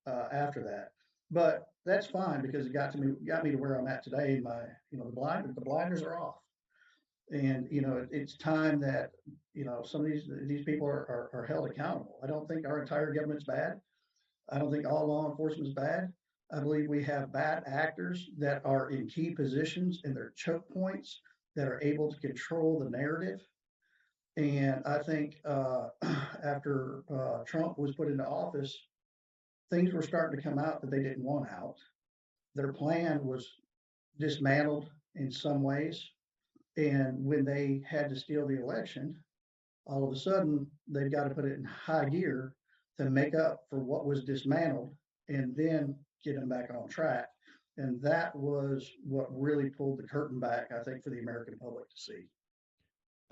after that. But that's fine because it got me to where I'm at today. My, you know, the blinders are off, and you know, it's time that, you know, some of these people are held accountable. I don't think our entire government's bad. I don't think all law enforcement is bad. I believe we have bad actors that are in key positions in their choke points that are able to control the narrative. And I think after Trump was put into office, things were starting to come out that they didn't want out. Their plan was dismantled in some ways. And when they had to steal the election, all of a sudden they've got to put it in high gear to make up for what was dismantled and then get them back on track. And that was what really pulled the curtain back, I think, for the American public to see.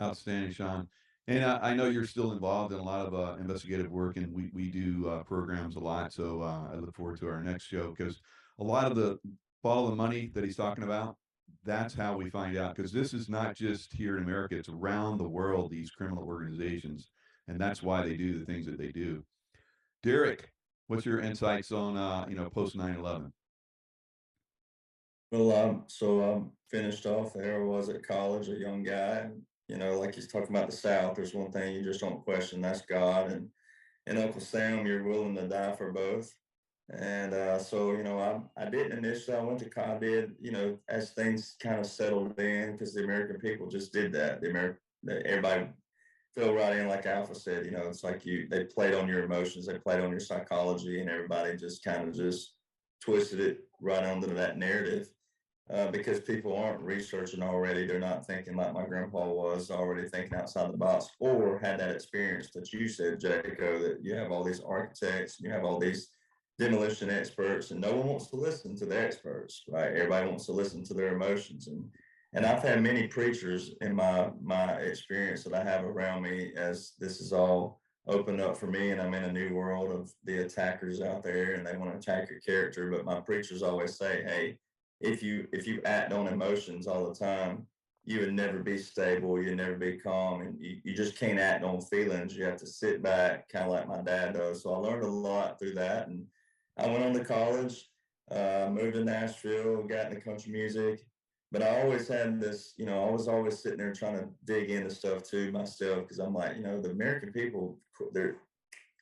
Outstanding, Sean. And I know you're still involved in a lot of investigative work, and we do programs a lot. So I look forward to our next show, because a lot of the follow the money that he's talking about, that's how we find out. Because this is not just here in America; it's around the world. These criminal organizations, and that's why they do the things that they do. Derek, what's your insights on post 9/11? Well, so I'm finished off there. I was at college, a young guy. And, like he's talking about the South, there's one thing you just don't question, that's God. And Uncle Sam, you're willing to die for both. And so, I didn't initially, I went to college, as things kind of settled in, because the American people just did that. Everybody fell right in, like Alpha said, it's like they played on your emotions, they played on your psychology, and everybody just kind of just twisted it right onto that narrative. Because people aren't researching already. They're not thinking like my grandpa was, already thinking outside the box, or had that experience that you said, Jaco, that you have all these architects and you have all these demolition experts, and no one wants to listen to the experts, right? Everybody wants to listen to their emotions. And I've had many preachers in my experience that I have around me as this is all opened up for me, and I'm in a new world of the attackers out there, and they want to attack your character. But my preachers always say, hey, if you act on emotions all the time, you would never be stable, you'd never be calm, and you just can't act on feelings. You have to sit back, kind of like my dad does. So I learned a lot through that, and I went on to college, moved to Nashville, got into country music. But I always had this, I was always sitting there trying to dig into stuff too myself, because I'm like, the American people,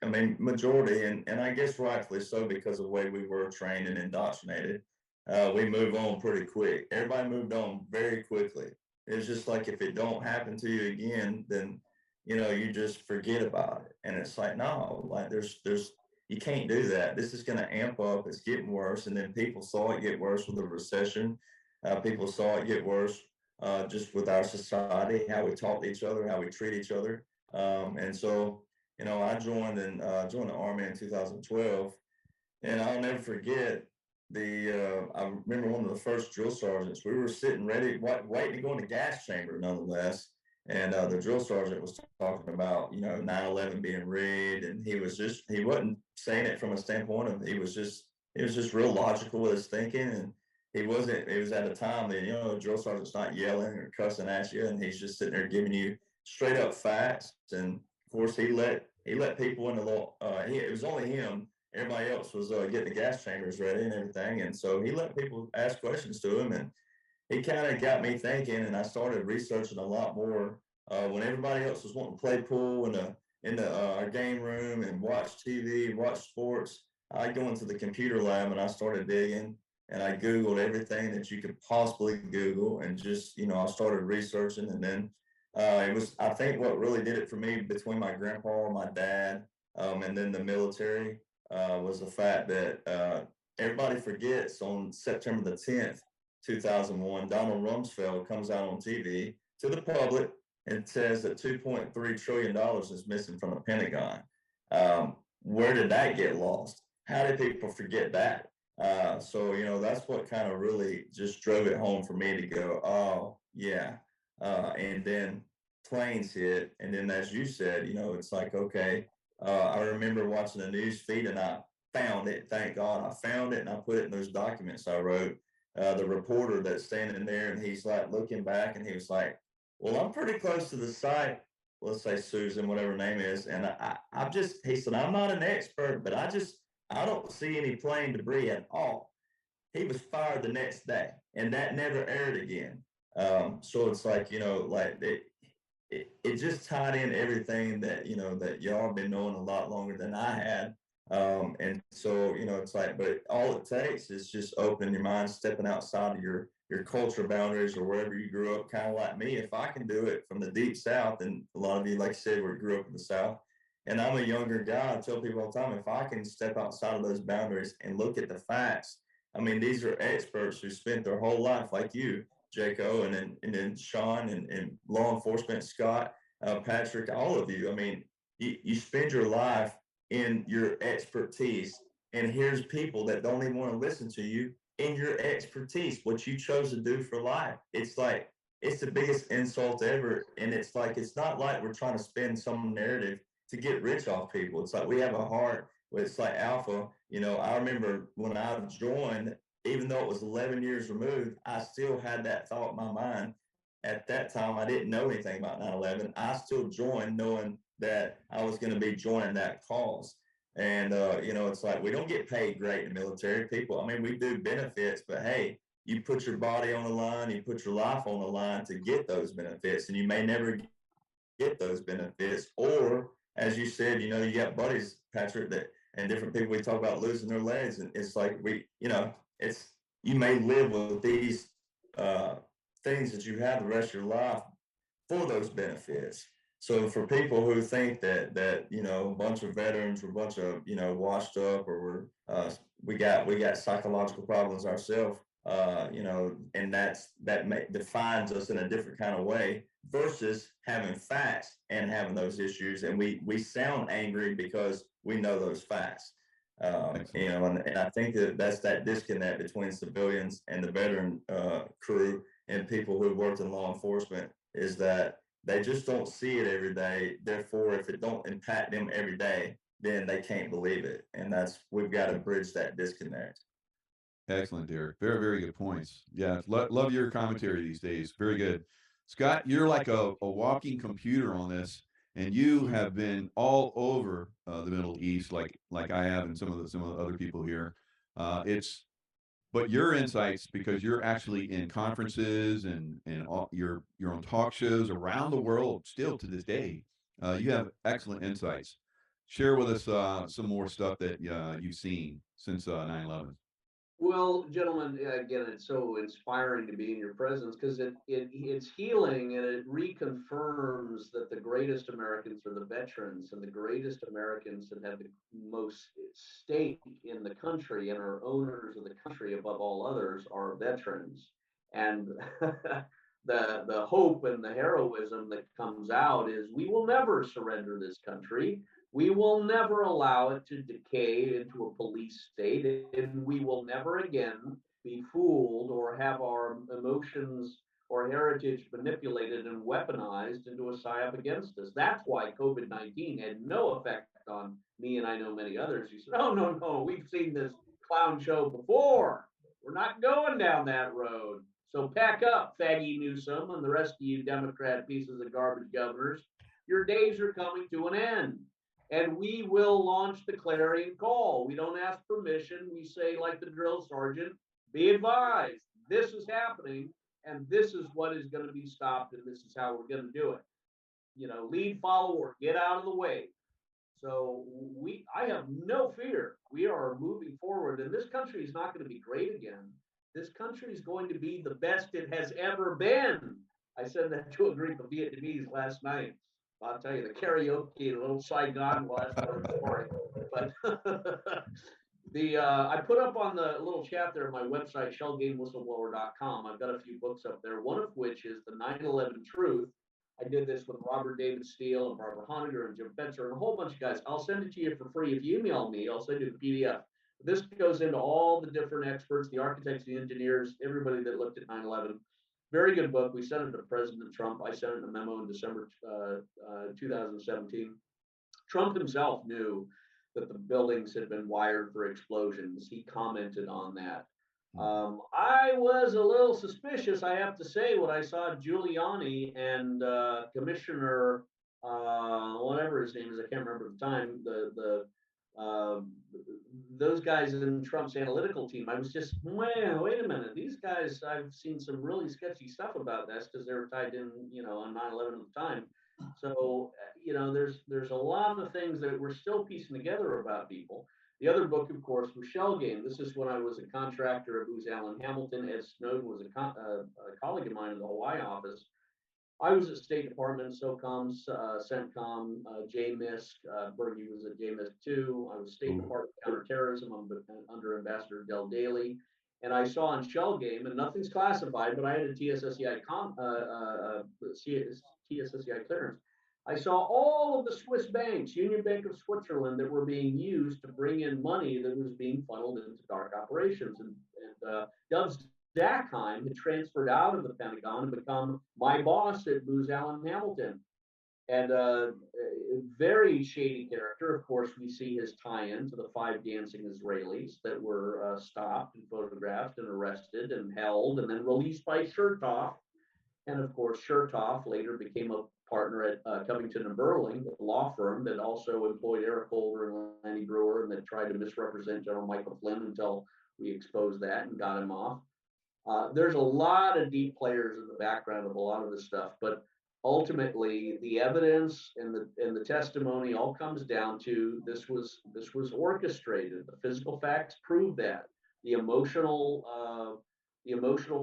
majority, and I guess rightfully so, because of the way we were trained and indoctrinated, we move on pretty quick. Everybody moved on very quickly. It's just like, if it don't happen to you again, then you just forget about it. And it's like, no, like there's you can't do that. This is going to amp up. It's getting worse. And then people saw it get worse with the recession. People saw it get worse just with our society, how we talk to each other, how we treat each other. And so, I joined the Army in 2012, and I'll never forget I remember one of the first drill sergeants. We were sitting ready, waiting to go in the gas chamber, nonetheless. And the drill sergeant was talking about 9/11 being rigged, and he wasn't saying it from a standpoint of he was just real logical with his thinking, and he wasn't. It was at a time that the drill sergeant's not yelling or cussing at you, and he's just sitting there giving you straight up facts. And of course, he let people in the little. It was only him. Everybody else was getting the gas chambers ready and everything, and so he let people ask questions to him, and he kind of got me thinking, and I started researching a lot more. When everybody else was wanting to play pool in the our game room and watch TV and watch sports, I go into the computer lab and I started digging, and I Googled everything that you could possibly Google, and just I started researching, and then it was, I think, what really did it for me, between my grandpa and my dad, and then the military, was the fact that everybody forgets on September the 10th. 2001, Donald Rumsfeld comes out on TV to the public and says that $2.3 trillion is missing from the Pentagon. Where did that get lost? How did people forget that? So, that's what kind of really just drove it home for me to go, oh, yeah. And then planes hit. And then, as you said, it's like, okay, I remember watching the news feed, and I found it. Thank God I found it, and I put it in those documents I wrote. The reporter that's standing there, and he's like looking back, and he was like, well, I'm pretty close to the site. Let's say Susan, whatever her name is. And he said, I'm not an expert, but I don't see any plane debris at all. He was fired the next day, and that never aired again. So it's like, like it just tied in everything that, that y'all have been knowing a lot longer than I had. And so, it's like, but all it takes is just opening your mind, stepping outside of your culture boundaries or wherever you grew up, kind of like me. If I can do it from the deep South, and a lot of you, like I said, we grew up in the South, and I'm a younger guy, I tell people all the time, if I can step outside of those boundaries and look at the facts, I mean, these are experts who spent their whole life, like you, Jaco, and then Sean, and law enforcement, Scott, Patrick, all of you. I mean, you spend your life in your expertise, and here's people that don't even want to listen to you in your expertise, what you chose to do for life. It's like, it's the biggest insult ever. And it's like, it's not like we're trying to spin some narrative to get rich off people. It's like we have a heart where it's like Alpha. I remember when I joined, even though it was 11 years removed, I still had that thought in my mind. At that time, I didn't know anything about 9/11. I still joined knowing that I was going to be joining that cause. And, it's like we don't get paid great in the military. People, I mean, we do benefits, but hey, you put your body on the line, you put your life on the line to get those benefits, and you may never get those benefits. Or, as you said, you got buddies, Patrick, that and different people we talk about losing their legs, and it's like it's you may live with these uh, things that you have the rest of your life for those benefits. So for people who think that a bunch of veterans or a bunch of washed up, or we got psychological problems ourselves, and that defines us in a different kind of way versus having facts and having those issues, and we sound angry because we know those facts. And I think that's that disconnect between civilians and the veteran crew and people who worked in law enforcement, is that they just don't see it every day. Therefore, if it don't impact them every day, then they can't believe it. And we've got to bridge that disconnect. Excellent, Derek. Very, very good points. Yeah, love your commentary these days. Very good. Scott, you're like a walking computer on this, and you have been all over the Middle East, like I have, and some of the other people here. But your insights, because you're actually in conferences and you're on talk shows around the world still to this day. You have excellent insights. Share with us some more stuff that you've seen since 9/11. Well, gentlemen, again, it's so inspiring to be in your presence because it's healing, and it reconfirms that the greatest Americans are the veterans, and the greatest Americans that have the most stake in the country and are owners of the country above all others are veterans. And the hope and the heroism that comes out is we will never surrender this country. We will never allow it to decay into a police state, and we will never again be fooled or have our emotions or heritage manipulated and weaponized into a psyop against us. That's why COVID-19 had no effect on me, and I know many others who said, oh, no, we've seen this clown show before. We're not going down that road. So pack up, faggy Newsom and the rest of you Democrat pieces of garbage governors. Your days are coming to an end. And we will launch the clarion call. We don't ask permission. We say, like the drill sergeant, be advised, this is happening, and this is what is going to be stopped, and this is how we're going to do it. Lead, follow, or get out of the way. So I have no fear. We are moving forward, and this country is not going to be great again. This country is going to be the best it has ever been. I said that to a group of Vietnamese last night. I'll tell you, the karaoke and a little Saigon will ask for a story. But I put up on the little chat there on my website, shellgamewhistleblower.com. I've got a few books up there, one of which is the 9/11 Truth. I did this with Robert David Steele and Barbara Honegger and Jim Fetzer and a whole bunch of guys. I'll send it to you for free. If you email me, I'll send you the PDF. This goes into all the different experts, the architects, the engineers, everybody that looked at 9/11. Very good book. We sent it to President Trump. I sent it a memo in December 2017. Trump himself knew that the buildings had been wired for explosions. He commented on that. I was a little suspicious, I have to say, when I saw Giuliani and Commissioner, whatever his name is, I can't remember at the time, those guys in Trump's analytical team. I was just, well, wait a minute. These guys, I've seen some really sketchy stuff about this because they were tied in, on 9/11 at the time. So, there's a lot of things that we're still piecing together about people. The other book, of course, was Shell Game. This is when I was a contractor at Booz Allen Hamilton. Ed Snowden was a colleague of mine in the Hawaii office. I was at State Department, SOCOM, CENTCOM, JMISC. Bergie was at JMISC too. I was State Department Counterterrorism under Ambassador Del Daly. And I saw on Shell Game, and nothing's classified, but I had a TSSCI clearance. I saw all of the Swiss banks, Union Bank of Switzerland, that were being used to bring in money that was being funneled into dark operations. And Dubs Dackheim had transferred out of the Pentagon and become my boss at Booz Allen Hamilton. And a very shady character. Of course, we see his tie-in to the 5 dancing Israelis that were stopped and photographed and arrested and held and then released by Chertoff. And of course, Chertoff later became a partner at Covington and Burling, a law firm that also employed Eric Holder and Lanny Brewer and that tried to misrepresent General Michael Flynn until we exposed that and got him off. There's a lot of deep players in the background of a lot of this stuff, but ultimately the evidence and the testimony all comes down to this was orchestrated. The physical facts prove that. The emotional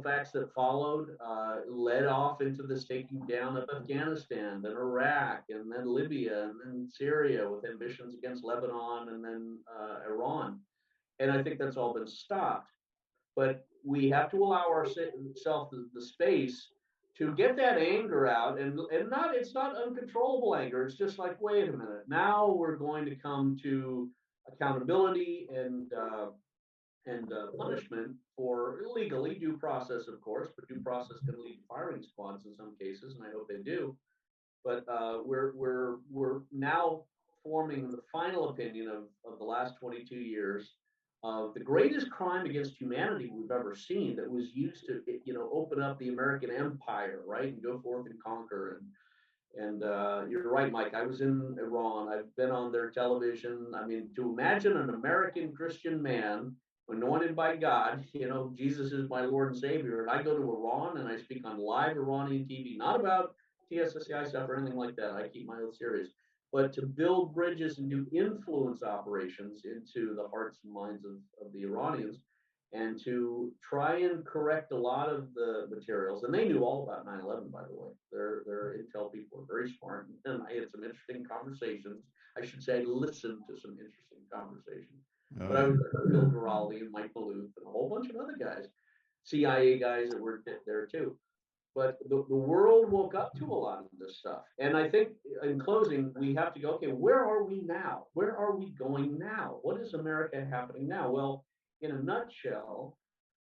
facts that followed led off into this taking down of Afghanistan, then Iraq, and then Libya, and then Syria with ambitions against Lebanon, and then Iran. And I think that's all been stopped. But we have to allow ourselves the space to get that anger out, and it's not uncontrollable anger. It's just like, wait a minute, now we're going to come to accountability and punishment for illegally, due process, of course, but due process can lead to firing squads in some cases, and I hope they do. But we're now forming the final opinion of the last 22 years of the greatest crime against humanity we've ever seen that was used to, open up the American empire, right, and go forth and conquer. And you're right, Mike. I was in Iran. I've been on their television. I mean, to imagine an American Christian man anointed by God, Jesus is my Lord and Savior, and I go to Iran and I speak on live Iranian TV, not about TSSCI stuff or anything like that. I keep my own serious. But to build bridges and do influence operations into the hearts and minds of the Iranians, and to try and correct a lot of the materials. And they knew all about 9/11, by the way. Their intel people are very smart, and I had some interesting conversations. I should say, I listened to some interesting conversations. But I was with Bill Giraldi and Mike Maloof and a whole bunch of other guys, CIA guys that were there too. But the world woke up to a lot of this stuff. And I think in closing, we have to go, okay, where are we now? Where are we going now? What is America happening now? Well, in a nutshell,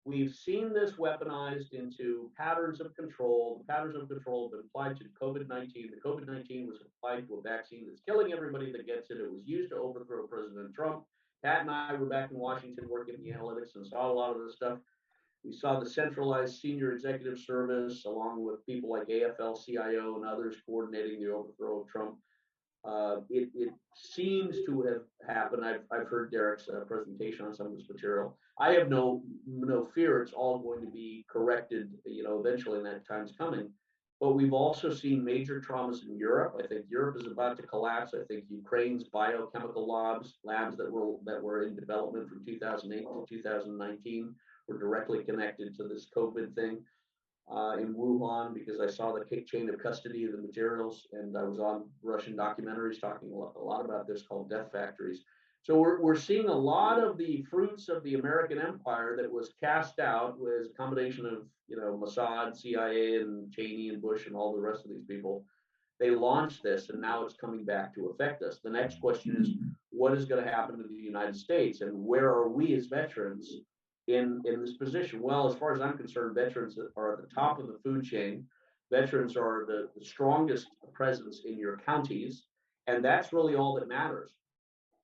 we've seen this weaponized into patterns of control. The patterns of control have been applied to COVID-19. The COVID-19 was applied to a vaccine that's killing everybody that gets it. It was used to overthrow President Trump. Pat and I were back in Washington working in the analytics and saw a lot of this stuff. We saw the centralized senior executive service, along with people like AFL-CIO and others coordinating the overthrow of Trump. It seems to have happened. I've heard Derek's presentation on some of this material. I have no fear it's all going to be corrected, eventually, and that time's coming. But we've also seen major traumas in Europe. I think Europe is about to collapse. I think Ukraine's biochemical labs that were in development from 2008 to 2019 were directly connected to this COVID thing in Wuhan, because I saw the chain of custody of the materials, and I was on Russian documentaries talking a lot about this called death factories. So we're seeing a lot of the fruits of the American empire that was cast out with a combination of Mossad, CIA, and Cheney and Bush and all the rest of these people. They launched this, and now it's coming back to affect us. The next question is, what is going to happen to the United States, and where are we as veterans in this position? Well, as far as I'm concerned, veterans are at the top of the food chain. Veterans are the strongest presence in your counties, and that's really all that matters.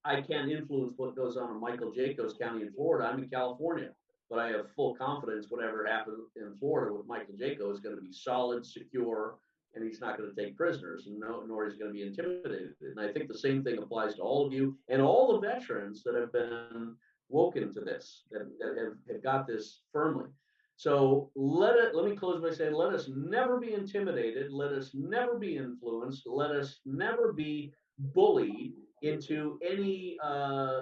I can't influence what goes on in Michael Jaco's county in Florida. I'm in California, but I have full confidence whatever happens in Florida with Michael Jaco is going to be solid, secure, and he's not going to take prisoners, and nor is he going to be intimidated. And I think the same thing applies to all of you and all the veterans that have been woken to this, that have got this firmly. So let me close by saying, let us never be intimidated. Let us never be influenced. Let us never be bullied into any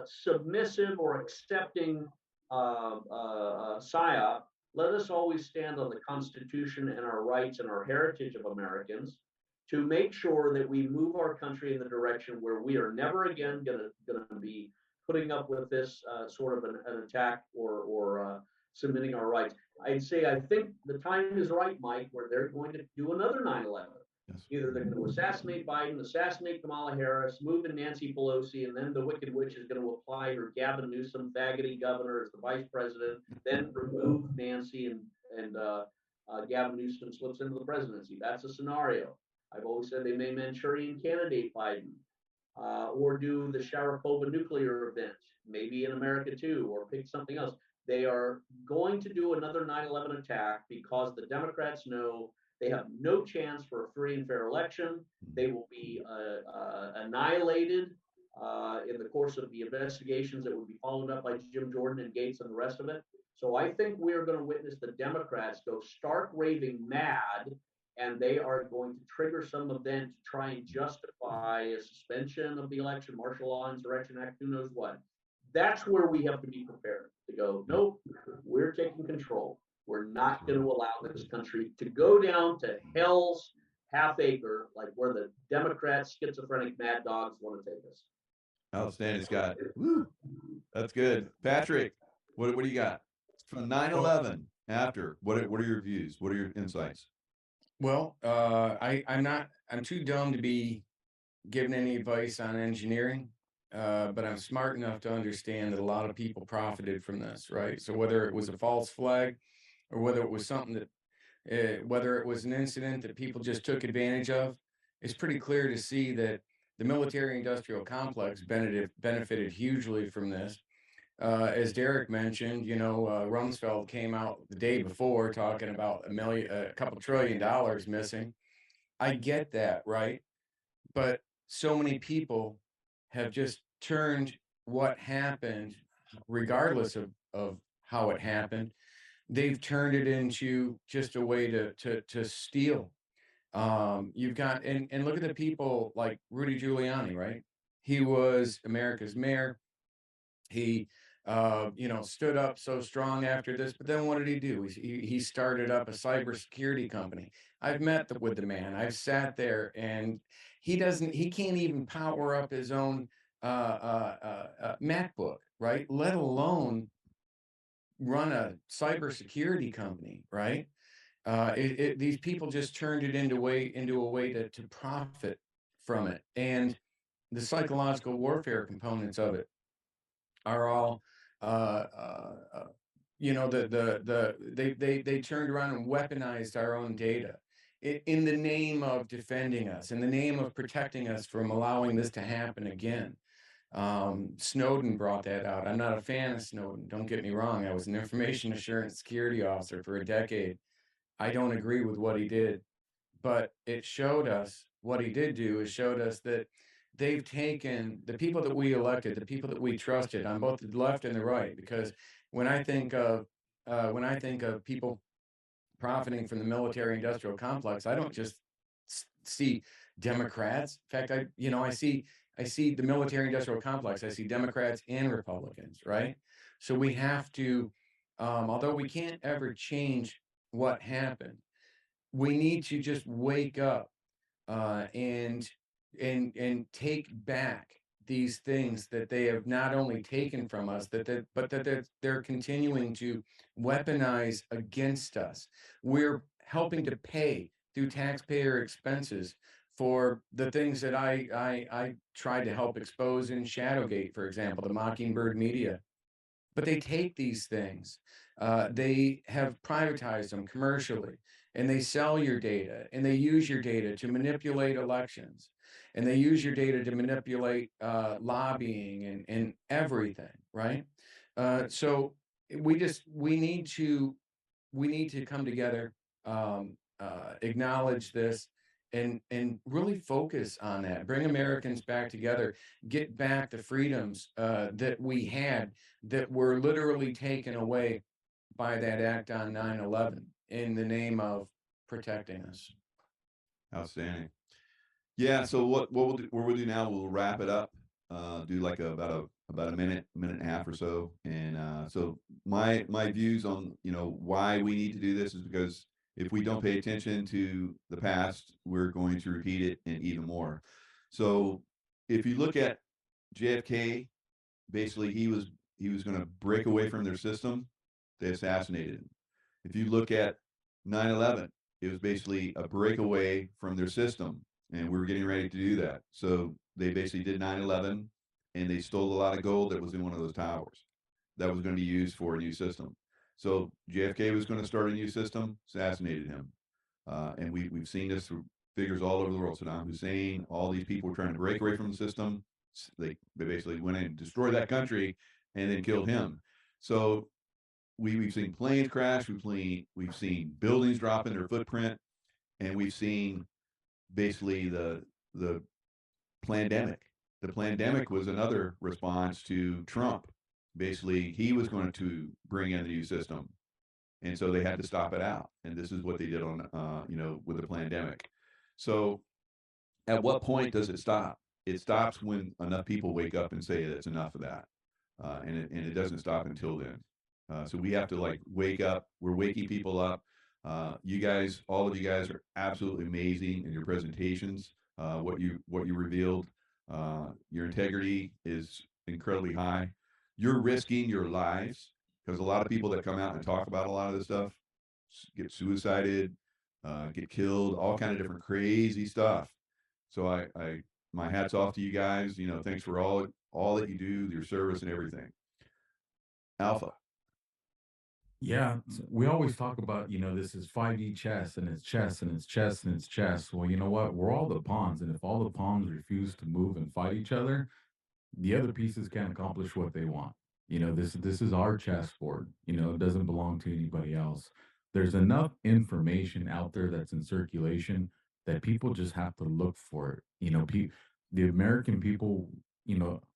submissive or accepting psyop. Let us always stand on the Constitution and our rights and our heritage of Americans to make sure that we move our country in the direction where we are never again going to be putting up with this sort of an attack or submitting our rights. I'd say I think the time is right, Mike, where they're going to do another 9/11. Yes. Either they're going to assassinate Biden, assassinate Kamala Harris, move in Nancy Pelosi, and then the Wicked Witch is going to apply her Gavin Newsom, faggoty governor, as the vice president, then remove Nancy and Gavin Newsom slips into the presidency. That's a scenario. I've always said they may Manchurian candidate Biden, or do the Sharapova nuclear event, maybe in America too, or pick something else. They are going to do another 9/11 attack because the Democrats know they have no chance for a free and fair election. They will be annihilated in the course of the investigations that would be followed up by Jim Jordan and Gates and the rest of it. So I think we are going to witness the Democrats go stark raving mad, and they are going to trigger some event to try and justify a suspension of the election, martial law, insurrection act, who knows what. That's where we have to be prepared to go, nope, we're taking control. We're not going to allow this country to go down to hell's half acre, like where the Democrat schizophrenic mad dogs want to take us. Outstanding, Scott. Woo, that's good. Patrick, what do you got from 9/11 after? What are your views? What are your insights? Well, I'm too dumb to be giving any advice on engineering, but I'm smart enough to understand that a lot of people profited from this, right? So whether it was a false flag or whether it was something that, whether it was an incident that people just took advantage of, it's pretty clear to see that the military industrial complex benefited hugely from this. As Derek mentioned, Rumsfeld came out the day before talking about a couple $1 trillion missing. I get that, right? But so many people have just turned what happened, regardless of how it happened, they've turned it into just a way to steal. You've got and look at the people like Rudy Giuliani, right? He was America's mayor. He stood up so strong after this, but then what did he do? He started up a cybersecurity company. I've met with the man. I've sat there, and he can't even power up his own MacBook, right? Let alone run a cybersecurity company, right? These people just turned it into a way to profit from it, and the psychological warfare components of it are all they turned around and weaponized our own data in the name of defending us, in the name of protecting us from allowing this to happen again. Snowden brought that out. I'm not a fan of Snowden, don't get me wrong. I was an information assurance security officer for a decade. I don't agree with what he did, but it showed us what he did do is showed us that they've taken the people that we elected, the people that we trusted on both the left and the right, because when I think of people profiting from the military industrial complex, I don't just see Democrats. In fact, I see the military industrial complex. I see Democrats and Republicans, right? So we have to, although we can't ever change what happened, we need to just wake up and take back these things that they have not only taken from us, but that they're continuing to weaponize against us. We're helping to pay through taxpayer expenses for the things that I tried to help expose in Shadowgate, for example, the Mockingbird media. But they take these things, they have privatized them commercially, and they sell your data, and they use your data to manipulate elections, and they use your data to manipulate lobbying and everything, right? So we need to come together, acknowledge this, and really focus on that. Bring Americans back together. Get back the freedoms that we had that were literally taken away by that act on 9/11 in the name of protecting us. Outstanding. Yeah. So what we'll do now, we'll wrap it up, do like about a minute and a half or so. And so my views on, why we need to do this is because if we don't pay attention to the past, we're going to repeat it and even more. So if you look at JFK, basically he was going to break away from their system. They assassinated him. If you look at 9/11, it was basically a breakaway from their system, and we were getting ready to do that. So they basically did 9/11, and they stole a lot of gold that was in one of those towers that was going to be used for a new system. So JFK was going to start a new system, assassinated him, and we've seen this through figures all over the world. Saddam Hussein, all these people were trying to break away from the system. They basically went in and destroyed that country, and then killed him. So we've seen planes crash, we've seen buildings drop in their footprint, and we've seen basically the pandemic. The pandemic was another response to Trump. Basically, he was going to bring in the new system, and so they had to stop it out. And this is what they did on, with the pandemic. So, at what point does it stop? It stops when enough people wake up and say that's enough of that, and it doesn't stop until then. So we have to like wake up. We're waking people up. You guys, all of you guys, are absolutely amazing in your presentations. What you revealed, your integrity is incredibly high. You're risking your lives because a lot of people that come out and talk about a lot of this stuff get suicided, get killed, all kind of different crazy stuff. So my hats off to you guys. Thanks for all that you do, your service and everything. Alpha. Yeah, we always talk about, this is 5D chess and it's chess and it's chess and it's chess. Well, you know what? We're all the pawns, and if all the pawns refuse to move and fight each other, the other pieces can't accomplish what they want. This is our chessboard. It doesn't belong to anybody else. There's enough information out there that's in circulation that people just have to look for it. The American people,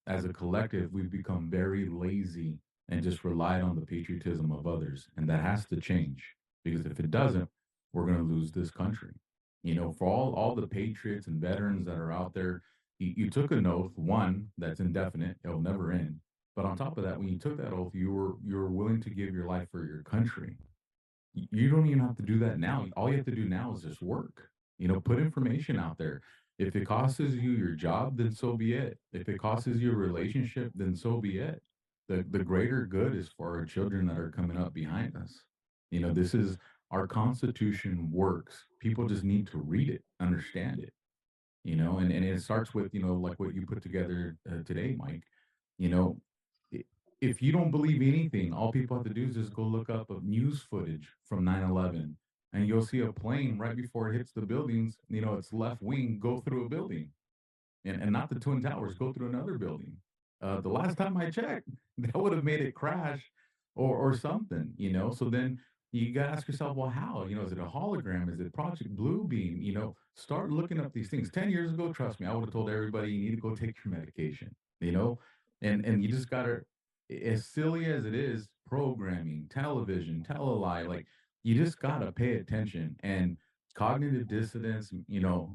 as a collective, we've become very lazy and just relied on the patriotism of others, and that has to change, because if it doesn't, we're going to lose this country. For all the patriots and veterans that are out there, you took an oath, one that's indefinite, it'll never end. But on top of that, when you took that oath, you were willing to give your life for your country. You don't even have to do that now. All you have to do now is just work. Put information out there. If it costs you your job, then so be it. If it costs you a relationship, then so be it. The greater good is for our children that are coming up behind us. This is our Constitution works. People just need to read it, understand it. And it starts with, like what you put together today, Mike. you know i- if you don't believe anything, all people have to do is just go look up a news footage from 9/11, and you'll see a plane right before it hits the buildings, its left wing go through a building, and not the Twin Towers, go through another building. The last time I checked, that would have made it crash or something. So then you got to ask yourself, well, how? Is it a hologram? Is it Project Blue Beam? Start looking up these things. 10 years ago, trust me, I would have told everybody you need to go take your medication, you know? And you just got to, as silly as it is, programming, television, tell a lie, like you just got to pay attention. And cognitive dissonance,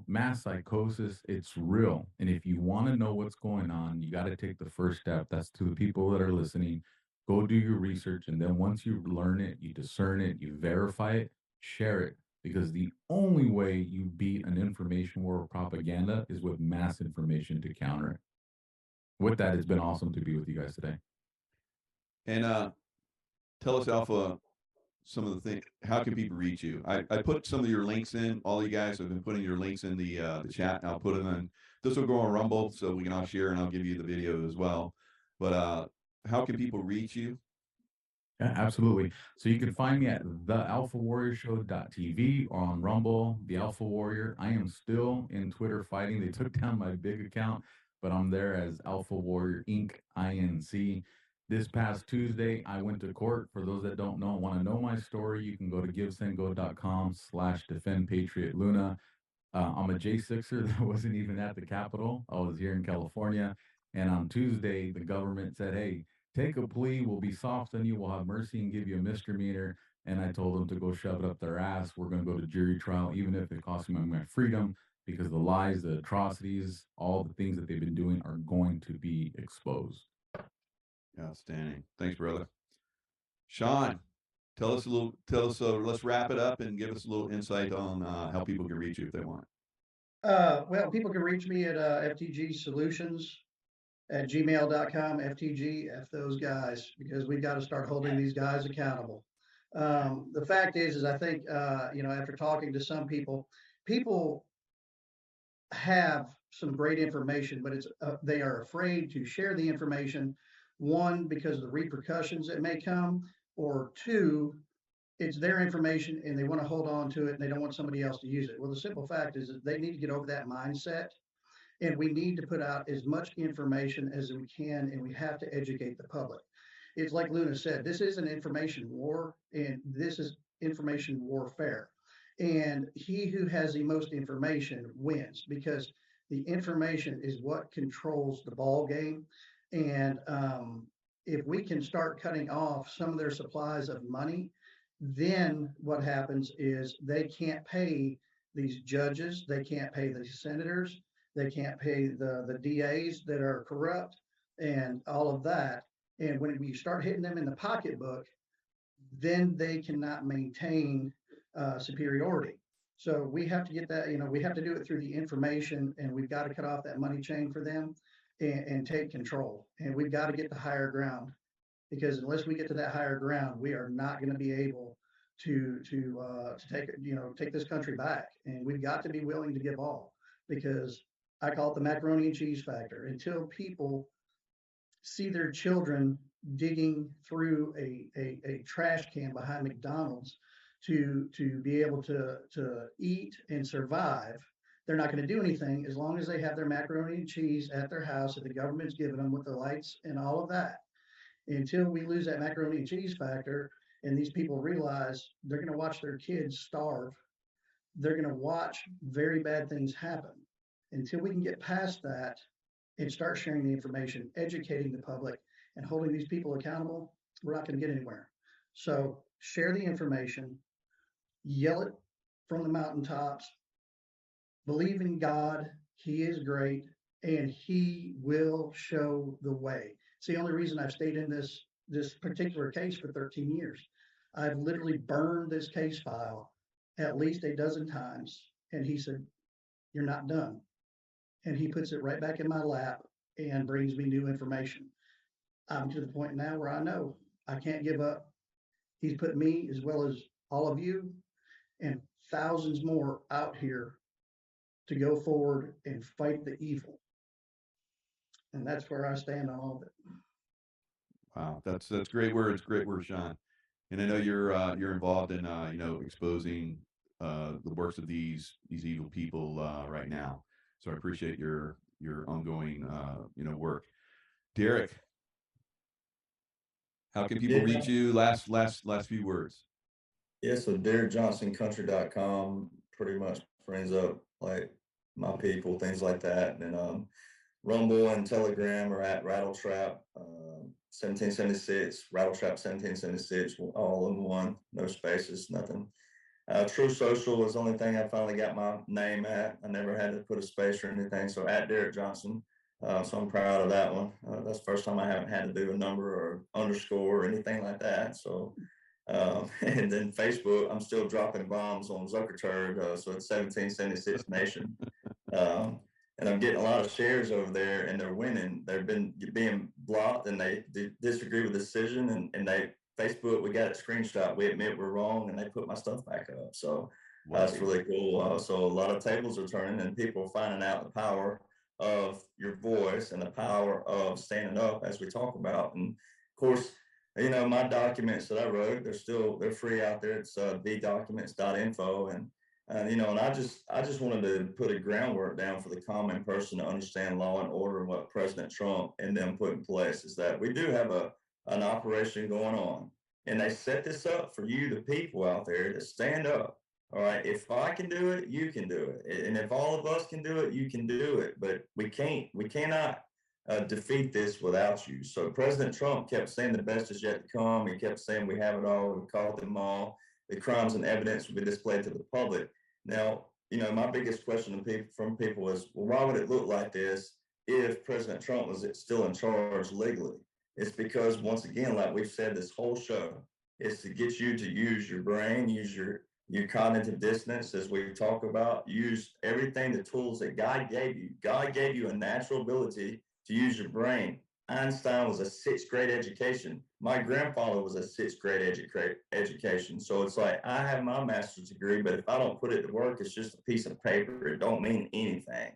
mass psychosis, it's real. And if you want to know what's going on, you got to take the first step. That's to the people that are listening. Go do your research. And then once you learn it, you discern it, you verify it, share it. Because the only way you beat an information war or propaganda is with mass information to counter it. With that, it's been awesome to be with you guys today. And tell us, Alpha, some of the things. How can people reach you? I put some of your links in. All you guys have been putting your links in the chat. I'll put them in. This will go on Rumble, so we can all share, and I'll give you the video as well. But how can people reach you? Yeah, absolutely. So you can find me at thealphawarriorshow.tv or on Rumble, The Alpha Warrior. I am still in Twitter fighting. They took down my big account, but I'm there as Alpha Warrior Inc. INC. This past Tuesday, I went to court. For those that don't know, want to know my story, you can go to givesendgo.com/defendpatriotluna. I'm a J6er that wasn't even at the Capitol. I was here in California. And on Tuesday, the government said, hey, take a plea, we'll be soft on you, we'll have mercy and give you a misdemeanor. And I told them to go shove it up their ass. We're going to go to jury trial, even if it costs me my freedom, because the lies, the atrocities, all the things that they've been doing are going to be exposed. Outstanding. Thanks, brother. Sean, tell us, let's wrap it up and give us a little insight on how people can reach you if they want. Well, people can reach me at ftgsolutions@gmail.com, FTG, F those guys, because we've got to start holding these guys accountable. The fact is I think, after talking to some people, people have some great information, but they are afraid to share the information. One, because of the repercussions that may come, or two, it's their information and they want to hold on to it and they don't want somebody else to use it. Well, the simple fact is that they need to get over that mindset, and we need to put out as much information as we can, and we have to educate the public. It's like Luna said, this is an information war, and this is information warfare. And he who has the most information wins, because the information is what controls the ball game. And if we can start cutting off some of their supplies of money, then what happens is they can't pay these judges, they can't pay the senators, they can't pay the DAs that are corrupt and all of that. And when we start hitting them in the pocketbook, then they cannot maintain superiority. So we have to get that, we have to do it through the information, and we've got to cut off that money chain for them and take control. And we've got to get to higher ground, because unless we get to that higher ground, we are not going to be able to take this country back. And we've got to be willing to give all, because I call it the macaroni and cheese factor. Until people see their children digging through a trash can behind McDonald's to be able to eat and survive, they're not going to do anything as long as they have their macaroni and cheese at their house that the government's giving them with the lights and all of that. Until we lose that macaroni and cheese factor, and these people realize they're going to watch their kids starve, they're going to watch very bad things happen. Until we can get past that and start sharing the information, educating the public, and holding these people accountable, we're not going to get anywhere. So share the information, yell it from the mountaintops, believe in God, He is great, and He will show the way. It's the only reason I've stayed in this particular case for 13 years. I've literally burned this case file at least a dozen times, and he said, "You're not done." And he puts it right back in my lap and brings me new information. I'm to the point now where I know I can't give up. He's put me, as well as all of you and thousands more, out here to go forward and fight the evil. And that's where I stand on all of it. Wow, that's great words, Sean. And I know you're involved in exposing the works of these evil people right now. So I appreciate your ongoing work. Derek, how can people reach you? Last few words. Yeah, so DerekJohnsonCountry.com pretty much brings up like my people, things like that. And Rumble and Telegram are at Rattletrap 1776, Rattletrap 1776, all in one, no spaces, nothing. True Social is the only thing I finally got my name at. I never had to put a space or anything. So at Derek Johnson. So I'm proud of that one. That's the first time I haven't had to do a number or underscore or anything like that. So, and then Facebook, I'm still dropping bombs on Zuckerberg. So it's 1776 Nation. And I'm getting a lot of shares over there, and they're winning. They've been being blocked, and they disagree with the decision, and Facebook, we got a screenshot. We admit we're wrong, and they put my stuff back up. So that's really cool. So a lot of tables are turning, and people are finding out the power of your voice and the power of standing up, as we talk about. And of course, my documents that I wrote, they're free out there. It's bdocuments.info. And I just wanted to put a groundwork down for the common person to understand law and order, and what President Trump and them put in place is that we do have an operation going on, and they set this up for you, the people out there, to stand up. All right, if I can do it, you can do it, and if all of us can do it, you can do it. But we cannot defeat this without you. So President Trump kept saying the best is yet to come. He kept saying we have it all, we caught them all. The crimes and evidence will be displayed to the public. Now, my biggest question from people is, well, why would it look like this if President Trump was still in charge legally? It's because, once again, like we've said this whole show, is to get you to use your brain, use your cognitive dissonance, as we talk about, use everything, the tools that God gave you. God gave you a natural ability to use your brain. Einstein was a 6th grade education. My grandfather was a 6th grade education. So it's like, I have my master's degree, but if I don't put it to work, it's just a piece of paper. It don't mean anything.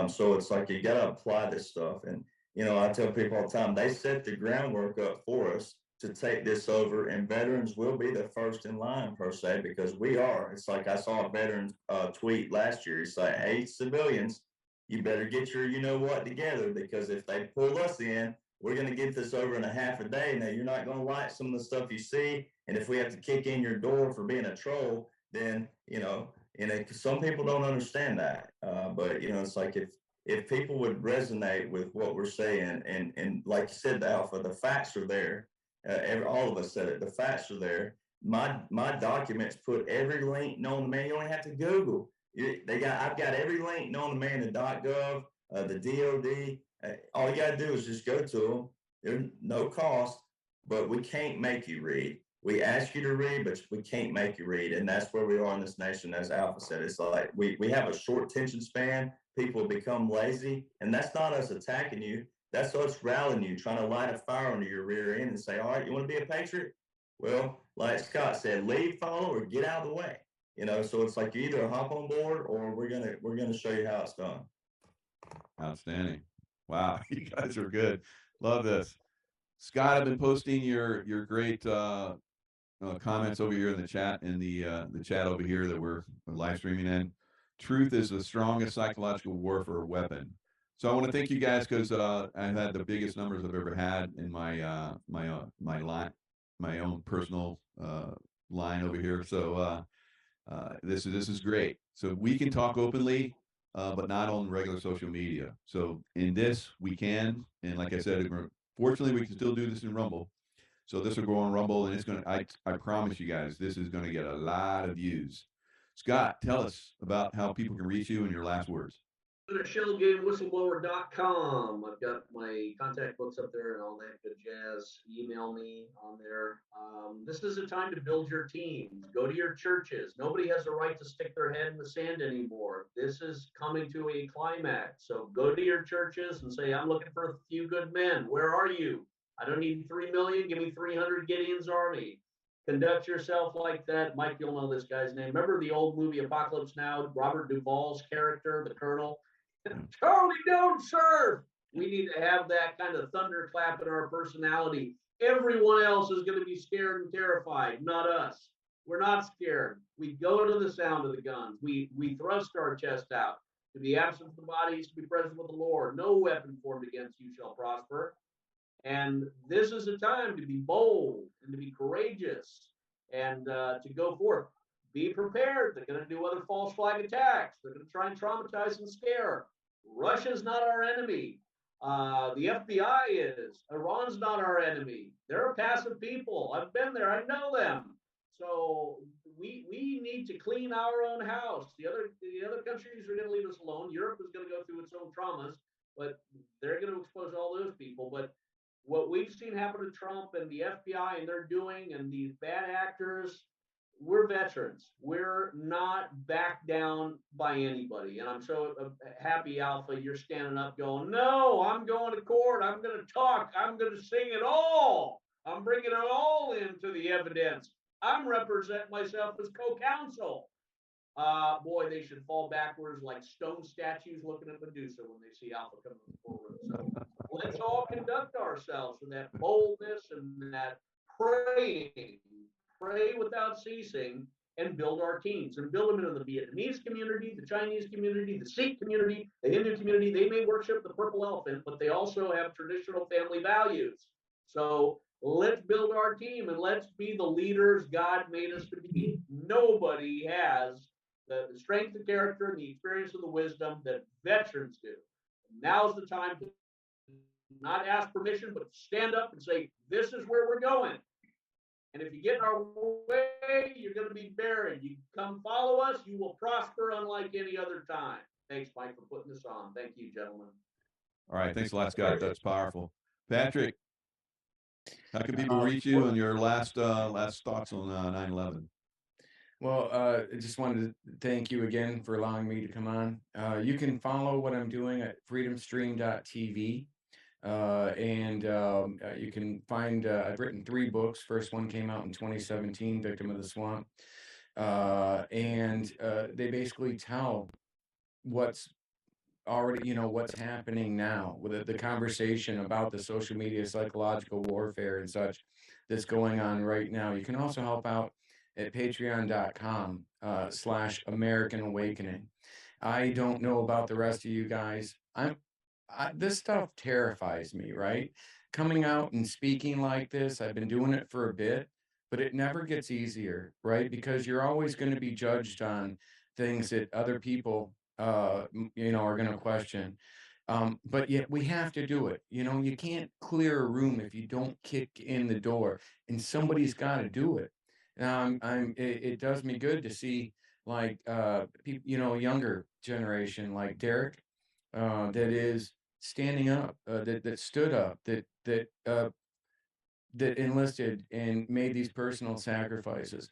So it's like, you got to apply this stuff. And, I tell people all the time, they set the groundwork up for us to take this over, and veterans will be the first in line, per se, because we are. It's like, I saw a veteran tweet last year. It's like, hey, civilians, you better get your what together, because if they pull us in, we're going to get this over in a half a day. Now, you're not going to like some of the stuff you see, and if we have to kick in your door for being a troll, then some people don't understand that. But it's like, if people would resonate with what we're saying, and like you said, Alpha, the facts are there. All of us said it. The facts are there. My documents put every link known to man. You only have to Google. I've got every link known to man to .gov, the DOD. All you got to do is just go to them. There's no cost, but we can't make you read. We ask you to read, but we can't make you read. And that's where we are in this nation, as Alpha said. It's like we have a short attention span. People become lazy, and that's not us attacking you. That's us rallying you, trying to light a fire under your rear end and say, all right, you want to be a patriot? Well, like Scott said, lead, follow, or get out of the way. So it's like, you either hop on board, or we're gonna show you how it's done. Outstanding. Wow, you guys are good. Love this. Scott, I've been posting your great comments over here in the chat, the chat over here that we're live streaming in. Truth is the strongest psychological warfare weapon. So I want to thank you guys, because I've had the biggest numbers I've ever had in my my own personal line over here. So this is great. So we can talk openly, but not on regular social media. So in this we can, and like I said, fortunately we can still do this in Rumble. So this will go on Rumble, and it's gonna. I promise you guys, this is gonna get a lot of views. Scott, tell us about how people can reach you and your last words. Go to shellgamewhistleblower.com. I've got my contact books up there and all that good jazz. Email me on there. This is a time to build your teams. Go to your churches. Nobody has a right to stick their head in the sand anymore. This is coming to a climax. So go to your churches and say, I'm looking for a few good men. Where are you? I don't need 3 million. Give me 300 Gideon's army. Conduct yourself like that. Mike, you'll know this guy's name. Remember the old movie Apocalypse Now? Robert Duvall's character, the Colonel. Charlie, don't serve. We need to have that kind of thunderclap in our personality. Everyone else is going to be scared and terrified, not us. We're not scared. We go to the sound of the guns. We thrust our chest out. To be absent from the body is to be present with the Lord. No weapon formed against you shall prosper. And this is a time to be bold and to be courageous and to go forth. Be prepared. They're going to do other false flag attacks. They're going to try and traumatize and scare. Russia's not our enemy. The FBI is. Iran's not our enemy. They're a passive people. I've been there. I know them. So we need to clean our own house. The other countries are going to leave us alone. Europe is going to go through its own traumas, but they're going to expose all those people. But what we've seen happen to Trump and the FBI and they're doing, and these bad actors, we're veterans. We're not backed down by anybody. And I'm so happy, Alpha, you're standing up going, no, I'm going to court. I'm going to talk. I'm going to sing it all. I'm bringing it all into the evidence. I'm representing myself as co-counsel. Boy, they should fall backwards like stone statues looking at Medusa when they see Alpha coming to the courtroom. So let's all conduct ourselves with that boldness and that praying. Pray without ceasing, and build our teams, and build them into the Vietnamese community, the Chinese community, the Sikh community, the Hindu community. They may worship the purple elephant, but they also have traditional family values. So let's build our team, and let's be the leaders God made us to be. Nobody has the strength of character and the experience of the wisdom that veterans do. Now's the time to not ask permission, but stand up and say, this is where we're going. And if you get in our way, you're going to be buried. You come follow us, you will prosper unlike any other time. Thanks, Mike, for putting this on. Thank you, gentlemen. All right. Thanks a lot, Scott. That's powerful. Patrick, how can people reach you on your last thoughts on 9/11? Well, I just wanted to thank you again for allowing me to come on. You can follow what I'm doing at freedomstream.tv. You can find, I've written 3 books. First one came out in 2017, Victim of the Swamp. They basically tell what's already, what's happening now with the conversation about the social media, psychological warfare and such that's going on right now. You can also help out at patreon.com/American Awakening. I don't know about the rest of you guys. This stuff terrifies me, right? Coming out and speaking like this, I've been doing it for a bit, but it never gets easier, right? Because you're always going to be judged on things that other people, are going to question. But yet we have to do it. You can't clear a room if you don't kick in the door, and somebody's got to do it. It does me good to see like people, younger generation like Derek, that is standing up, that stood up, that enlisted and made these personal sacrifices.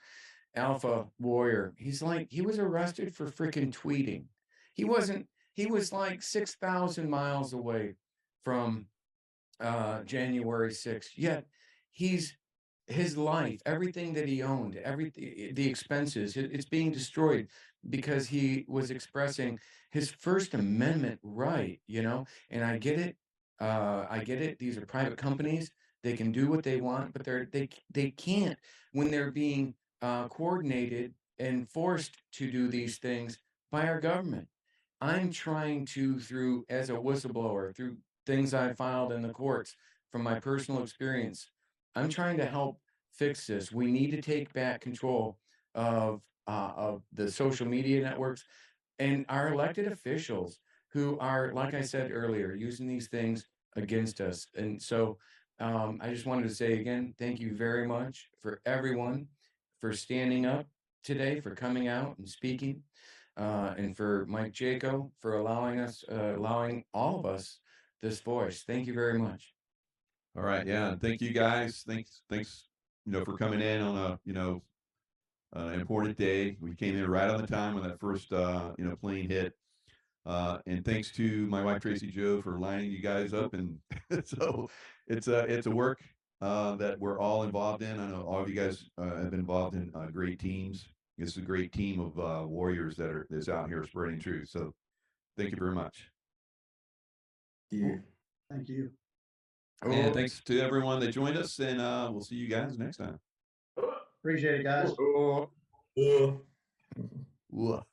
Alpha Warrior, he was arrested for freaking tweeting. He was like 6,000 miles away from January 6th. Yet his life, everything that he owned, the expenses, it's being destroyed because he was expressing his First Amendment right, and I get it. I get it. These are private companies. They can do what they want, but they can't when they're being coordinated and forced to do these things by our government. I'm trying to, as a whistleblower, through things I filed in the courts from my personal experience, I'm trying to help fix this. We need to take back control of the social media networks and our elected officials who are, like I said earlier, using these things against us. And so I just wanted to say again, thank you very much for everyone for standing up today, for coming out and speaking, and for Mike Jaco for allowing all of us this voice. Thank you very much. All right. Yeah. And thank you guys. Thanks, for coming in on an important day. We came in right on the time when that first, plane hit. And thanks to my wife, Tracy Joe, for lining you guys up. And so it's a work, that we're all involved in. I know all of you guys, have been involved in, great teams. This is a great team of, warriors that's out here spreading truth. So thank you very much. You. Thank you. And thanks to everyone that joined us, and we'll see you guys next time. Appreciate it, guys. Yeah. Whoa.